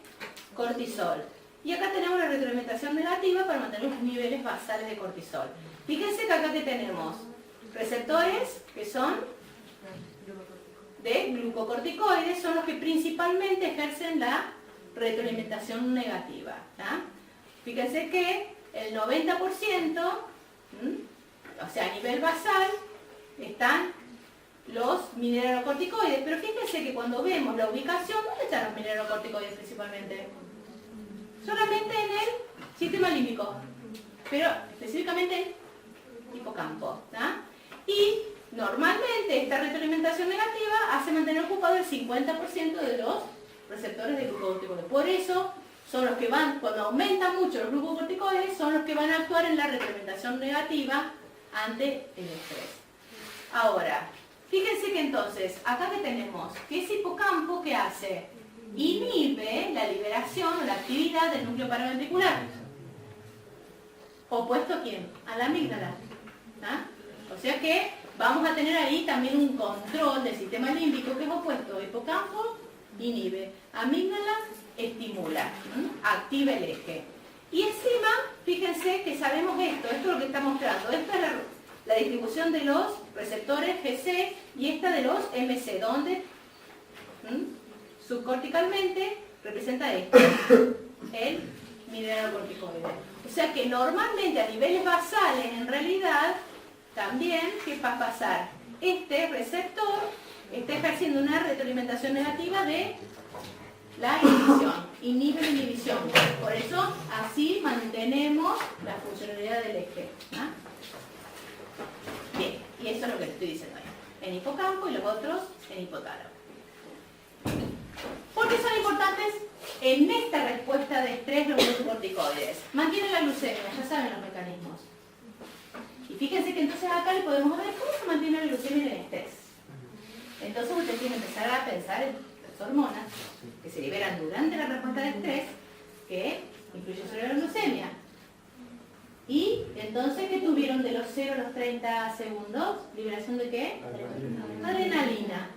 cortisol. Y acá tenemos la retroalimentación negativa para mantener los niveles basales de cortisol. Fíjense que acá que tenemos receptores que son de glucocorticoides, son los que principalmente ejercen la retroalimentación negativa. ¿Tá? Fíjense que el 90%, o sea, a nivel basal, están los mineralocorticoides. Pero fíjense que cuando vemos la ubicación, ¿dónde están los mineralocorticoides principalmente? Solamente en el sistema límbico, pero específicamente en hipocampo. ¿Tá? Y normalmente esta retroalimentación negativa hace mantener ocupado el 50% de los receptores de glucocorticoides. Por eso son los que van, cuando aumentan mucho los glucocorticoides, son los que van a actuar en la retroalimentación negativa ante el estrés. Ahora, fíjense que entonces, acá que tenemos, que ese hipocampo que hace, inhibe la liberación o la actividad del núcleo paraventricular. ¿Opuesto a quién? A la amígdala. ¿Ah? O sea que vamos a tener ahí también un control del sistema límbico que es opuesto. Hipocampo inhibe, amígdala estimula, activa el eje. Y encima, fíjense que sabemos esto es lo que está mostrando. Esta es la distribución de los receptores GC y esta de los MC, donde subcorticalmente representa esto, el mineralocorticoide. O sea que normalmente a niveles basales, en realidad, también, ¿qué va a pasar? Este receptor está ejerciendo una retroalimentación negativa de la inhibición, inhibe la inhibición. Por eso, así mantenemos la funcionalidad del eje. ¿Ah? Bien, y eso es lo que estoy diciendo ahí. En hipocampo y los otros en hipotálamo. ¿Por qué son importantes en esta respuesta de estrés los glucocorticoides? Mantienen la glucemia, ya saben los mecanismos. Y fíjense que entonces acá le podemos ver cómo se mantiene la glucemia en el estrés. Entonces ustedes tienen que empezar a pensar en las hormonas que se liberan durante la respuesta de estrés que influyen sobre la glucemia. Y entonces, ¿qué tuvieron de los 0 a los 30 segundos? ¿Liberación de qué? Adrenalina.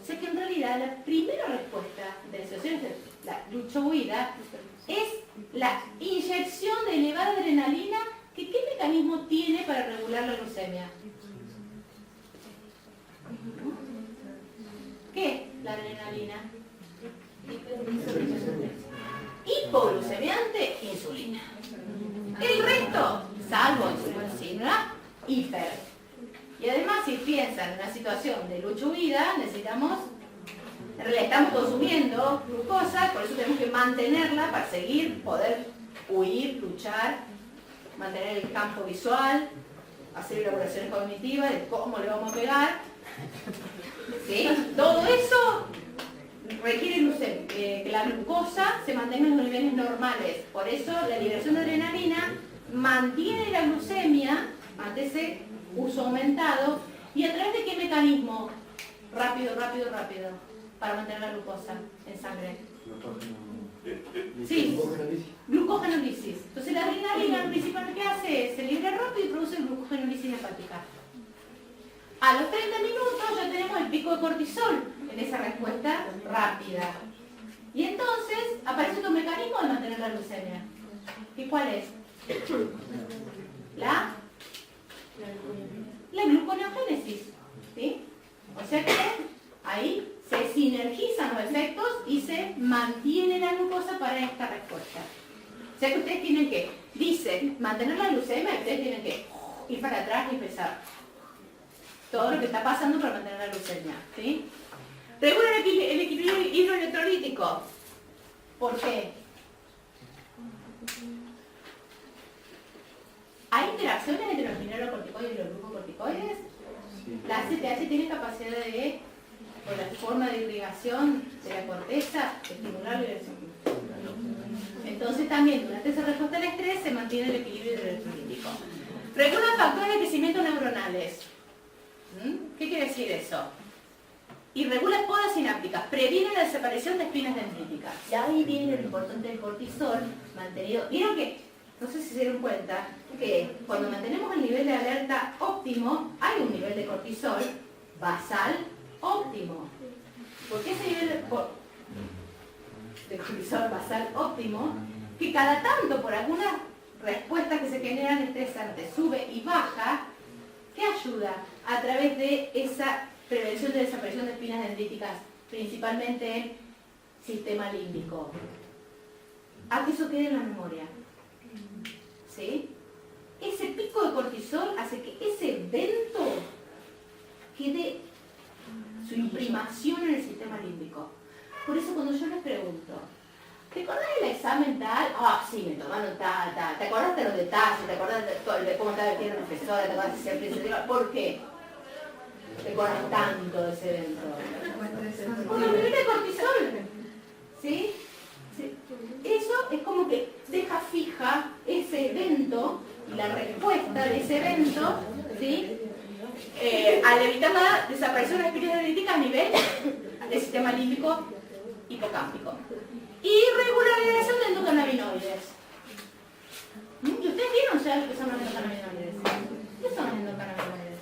O sea que en realidad la primera respuesta de la situación de la lucha-huida es la inyección de elevada adrenalina que ¿qué mecanismo tiene para regular la glucemia? ¿Qué? La adrenalina. Hipoglucemiante, insulina. El resto, salvo insulina, hiper. Y además, si piensan en una situación de lucha-huida, necesitamos, en realidad estamos consumiendo glucosa, por eso tenemos que mantenerla para seguir, poder huir, luchar, mantener el campo visual, hacer elaboraciones cognitivas de cómo le vamos a pegar. ¿Sí? Todo eso requiere que la glucosa se mantenga en los niveles normales. Por eso la liberación de adrenalina mantiene la glucemia ante ese uso aumentado. ¿Y a través de qué mecanismo? Rápido, para mantener la glucosa en sangre. Sí, glucogenolisis. Entonces la adrenalina principalmente que hace es se libera rápido y produce glucogenolisis hepática. A los 30 minutos ya tenemos el pico de cortisol en esa respuesta rápida. Y entonces aparece otro mecanismo de mantener la glucemia. ¿Y cuál es? La gluconeogénesis. ¿Sí? O sea que ahí se sinergizan los efectos y se mantiene la glucosa para esta respuesta. O sea que ustedes tienen que, dice, mantener la glucemia, ustedes tienen que ir para atrás y pesar todo lo que está pasando para mantener la glucemia. ¿Sí? Regula el equilibrio hidroelectrolítico. ¿Por qué? ¿Hay interacciones entre los mineralocorticoides y los glucocorticoides? Sí. La ACTH tiene capacidad de, por la forma de irrigación de la corteza, estimular la irrigación. Entonces también durante esa respuesta al estrés se mantiene el equilibrio hidroelectrolítico. Regula factores de crecimiento neuronales. ¿Qué quiere decir eso? Y regula podas sinápticas, previene la desaparición de espinas dendríticas. Y ahí viene lo importante del cortisol mantenido. Vieron que, no sé si se dieron cuenta, que cuando mantenemos el nivel de alerta óptimo, hay un nivel de cortisol basal óptimo. Porque ese nivel de cortisol basal óptimo, que cada tanto por algunas respuestas que se generan estresantes sube y baja, ¿qué ayuda? A través de esa prevención de desaparición de espinas dendríticas, principalmente en sistema límbico. A que eso quede en la memoria. ¿Sí? Ese pico de cortisol hace que ese evento quede su imprimación en el sistema límbico. Por eso cuando yo les pregunto, ¿te acordás del examen tal? Ah, sí, me tomaron tal. ¿Te acordás de los detalles? ¿Te acordás de cómo estaba vestida la profesora? ¿Te acordás de siempre se diga? ¿Por qué te acordás tanto de ese evento? Porque el nivel de cortisol, ¿sí? ¿Sí? Eso es como que deja fija ese evento y la respuesta de ese evento, ¿sí? Al evitar la desaparición de las espinas dendríticas a nivel del sistema límbico hipocámpico. Y regular la liberación de endocannabinoides. ¿Y ustedes vieron ya qué son los endocannabinoides? ¿Qué son los endocannabinoides?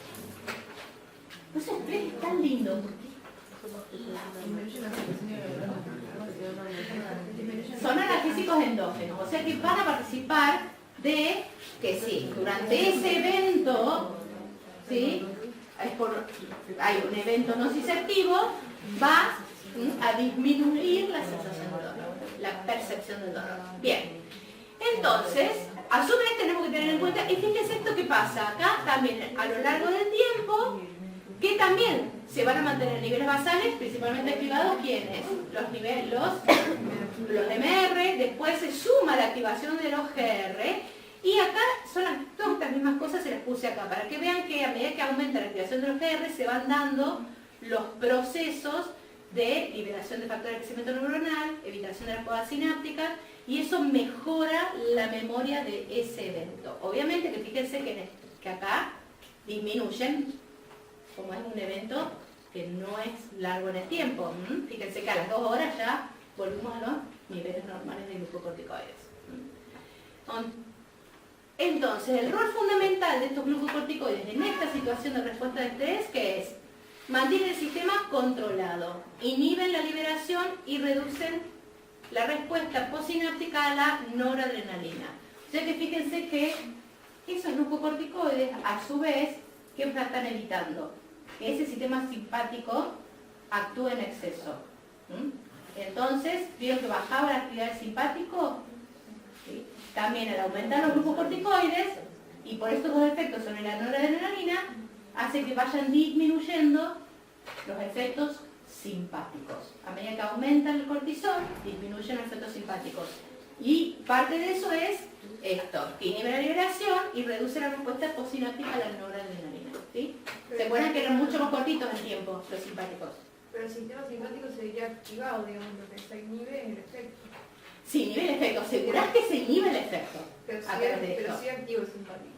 Ese estrés es tan lindo. Son analgésicos endógenos, o sea que van a participar de que sí, durante ese evento, ¿sí? Hay un evento nociceptivo, va a disminuir la sensación de dolor, la percepción del dolor. Bien, entonces, a su vez tenemos que tener en cuenta, y fíjense esto que pasa acá también a lo largo del tiempo, que también se van a mantener niveles basales, principalmente activados, ¿quiénes? Los niveles, los MR, después se suma la activación de los GR, y acá son todas estas mismas cosas, se las puse acá, para que vean que a medida que aumenta la activación de los GR, se van dando los procesos de liberación de factores de crecimiento neuronal, evitación de las podas sinápticas, y eso mejora la memoria de ese evento. Obviamente que fíjense que acá disminuyen, como es un evento que no es largo en el tiempo. Fíjense que a las 2 horas ya volvimos a los niveles normales de glucocorticoides. Entonces, el rol fundamental de estos glucocorticoides en esta situación de respuesta de estrés, ¿qué es? Mantienen el sistema controlado, inhiben la liberación y reducen la respuesta postsináptica a la noradrenalina. O sea que fíjense que esos glucocorticoides, a su vez, ¿qué están evitando? Que ese sistema simpático actúe en exceso. Entonces, ¿vieron que bajaba la actividad del simpático? ¿Sí? También al aumentar los glucocorticoides, y por estos dos efectos sobre la noradrenalina, hace que vayan disminuyendo los efectos simpáticos. A medida que aumenta el cortisol, disminuyen los efectos simpáticos. Y parte de eso es esto, que inhibe la liberación y reduce la respuesta postsináptica a la noradrenalina. ¿Sí? ¿Se acuerdan que eran mucho más cortitos en tiempo los simpáticos? Pero el sistema simpático seguiría activado, digamos, lo que se inhibe el efecto. Sí, inhibe el efecto. Asegurás que se inhibe el efecto. Pero sí activo el simpático.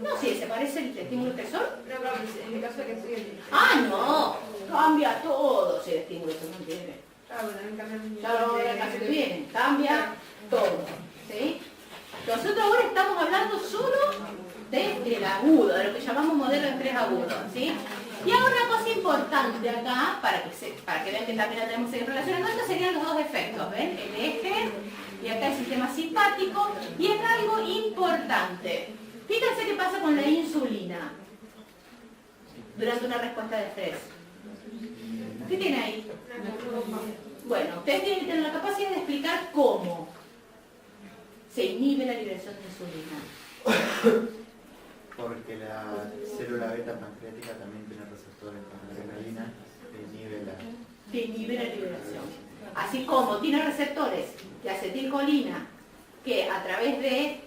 No, si desaparece el estímulo estresor. No, claro, en el caso de que siga el... ¡Ah, no! Cambia todo si el estímulo se mantiene. Claro, también cambian. Ya lo vamos a ver el caso que viene, cambia todo, ¿sí? Nosotros ahora estamos hablando solo del agudo, de lo que llamamos modelo de estrés agudo, ¿sí? Y ahora una cosa importante acá, para que vean que también la tenemos en relación a esto, serían los dos efectos, ¿ven? El eje y acá el sistema simpático, y es algo importante. Fíjense qué pasa con la insulina durante una respuesta de estrés. ¿Qué tiene ahí? Bueno, ustedes tienen que tener la capacidad de explicar cómo se inhibe la liberación de insulina. Porque la célula beta pancreática también tiene receptores para la adrenalina que inhibe la liberación. Así como tiene receptores de acetilcolina que a través de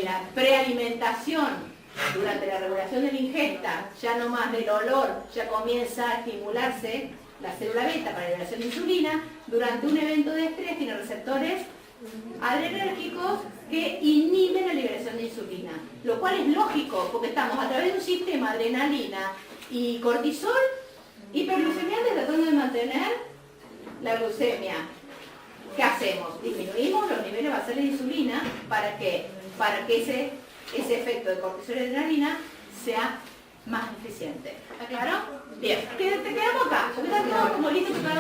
la prealimentación durante la regulación de la ingesta, ya no más del olor, ya comienza a estimularse la célula beta para la liberación de insulina, durante un evento de estrés tiene receptores adrenérgicos que inhiben la liberación de insulina, lo cual es lógico porque estamos a través de un sistema adrenalina y cortisol hiperglucemiante tratando de mantener la glucemia. ¿Qué hacemos? Disminuimos los niveles basales de insulina para que ese efecto de cortisol y adrenalina sea más eficiente. ¿Está claro? Bien, te quedamos acá, porque te quedamos como listo para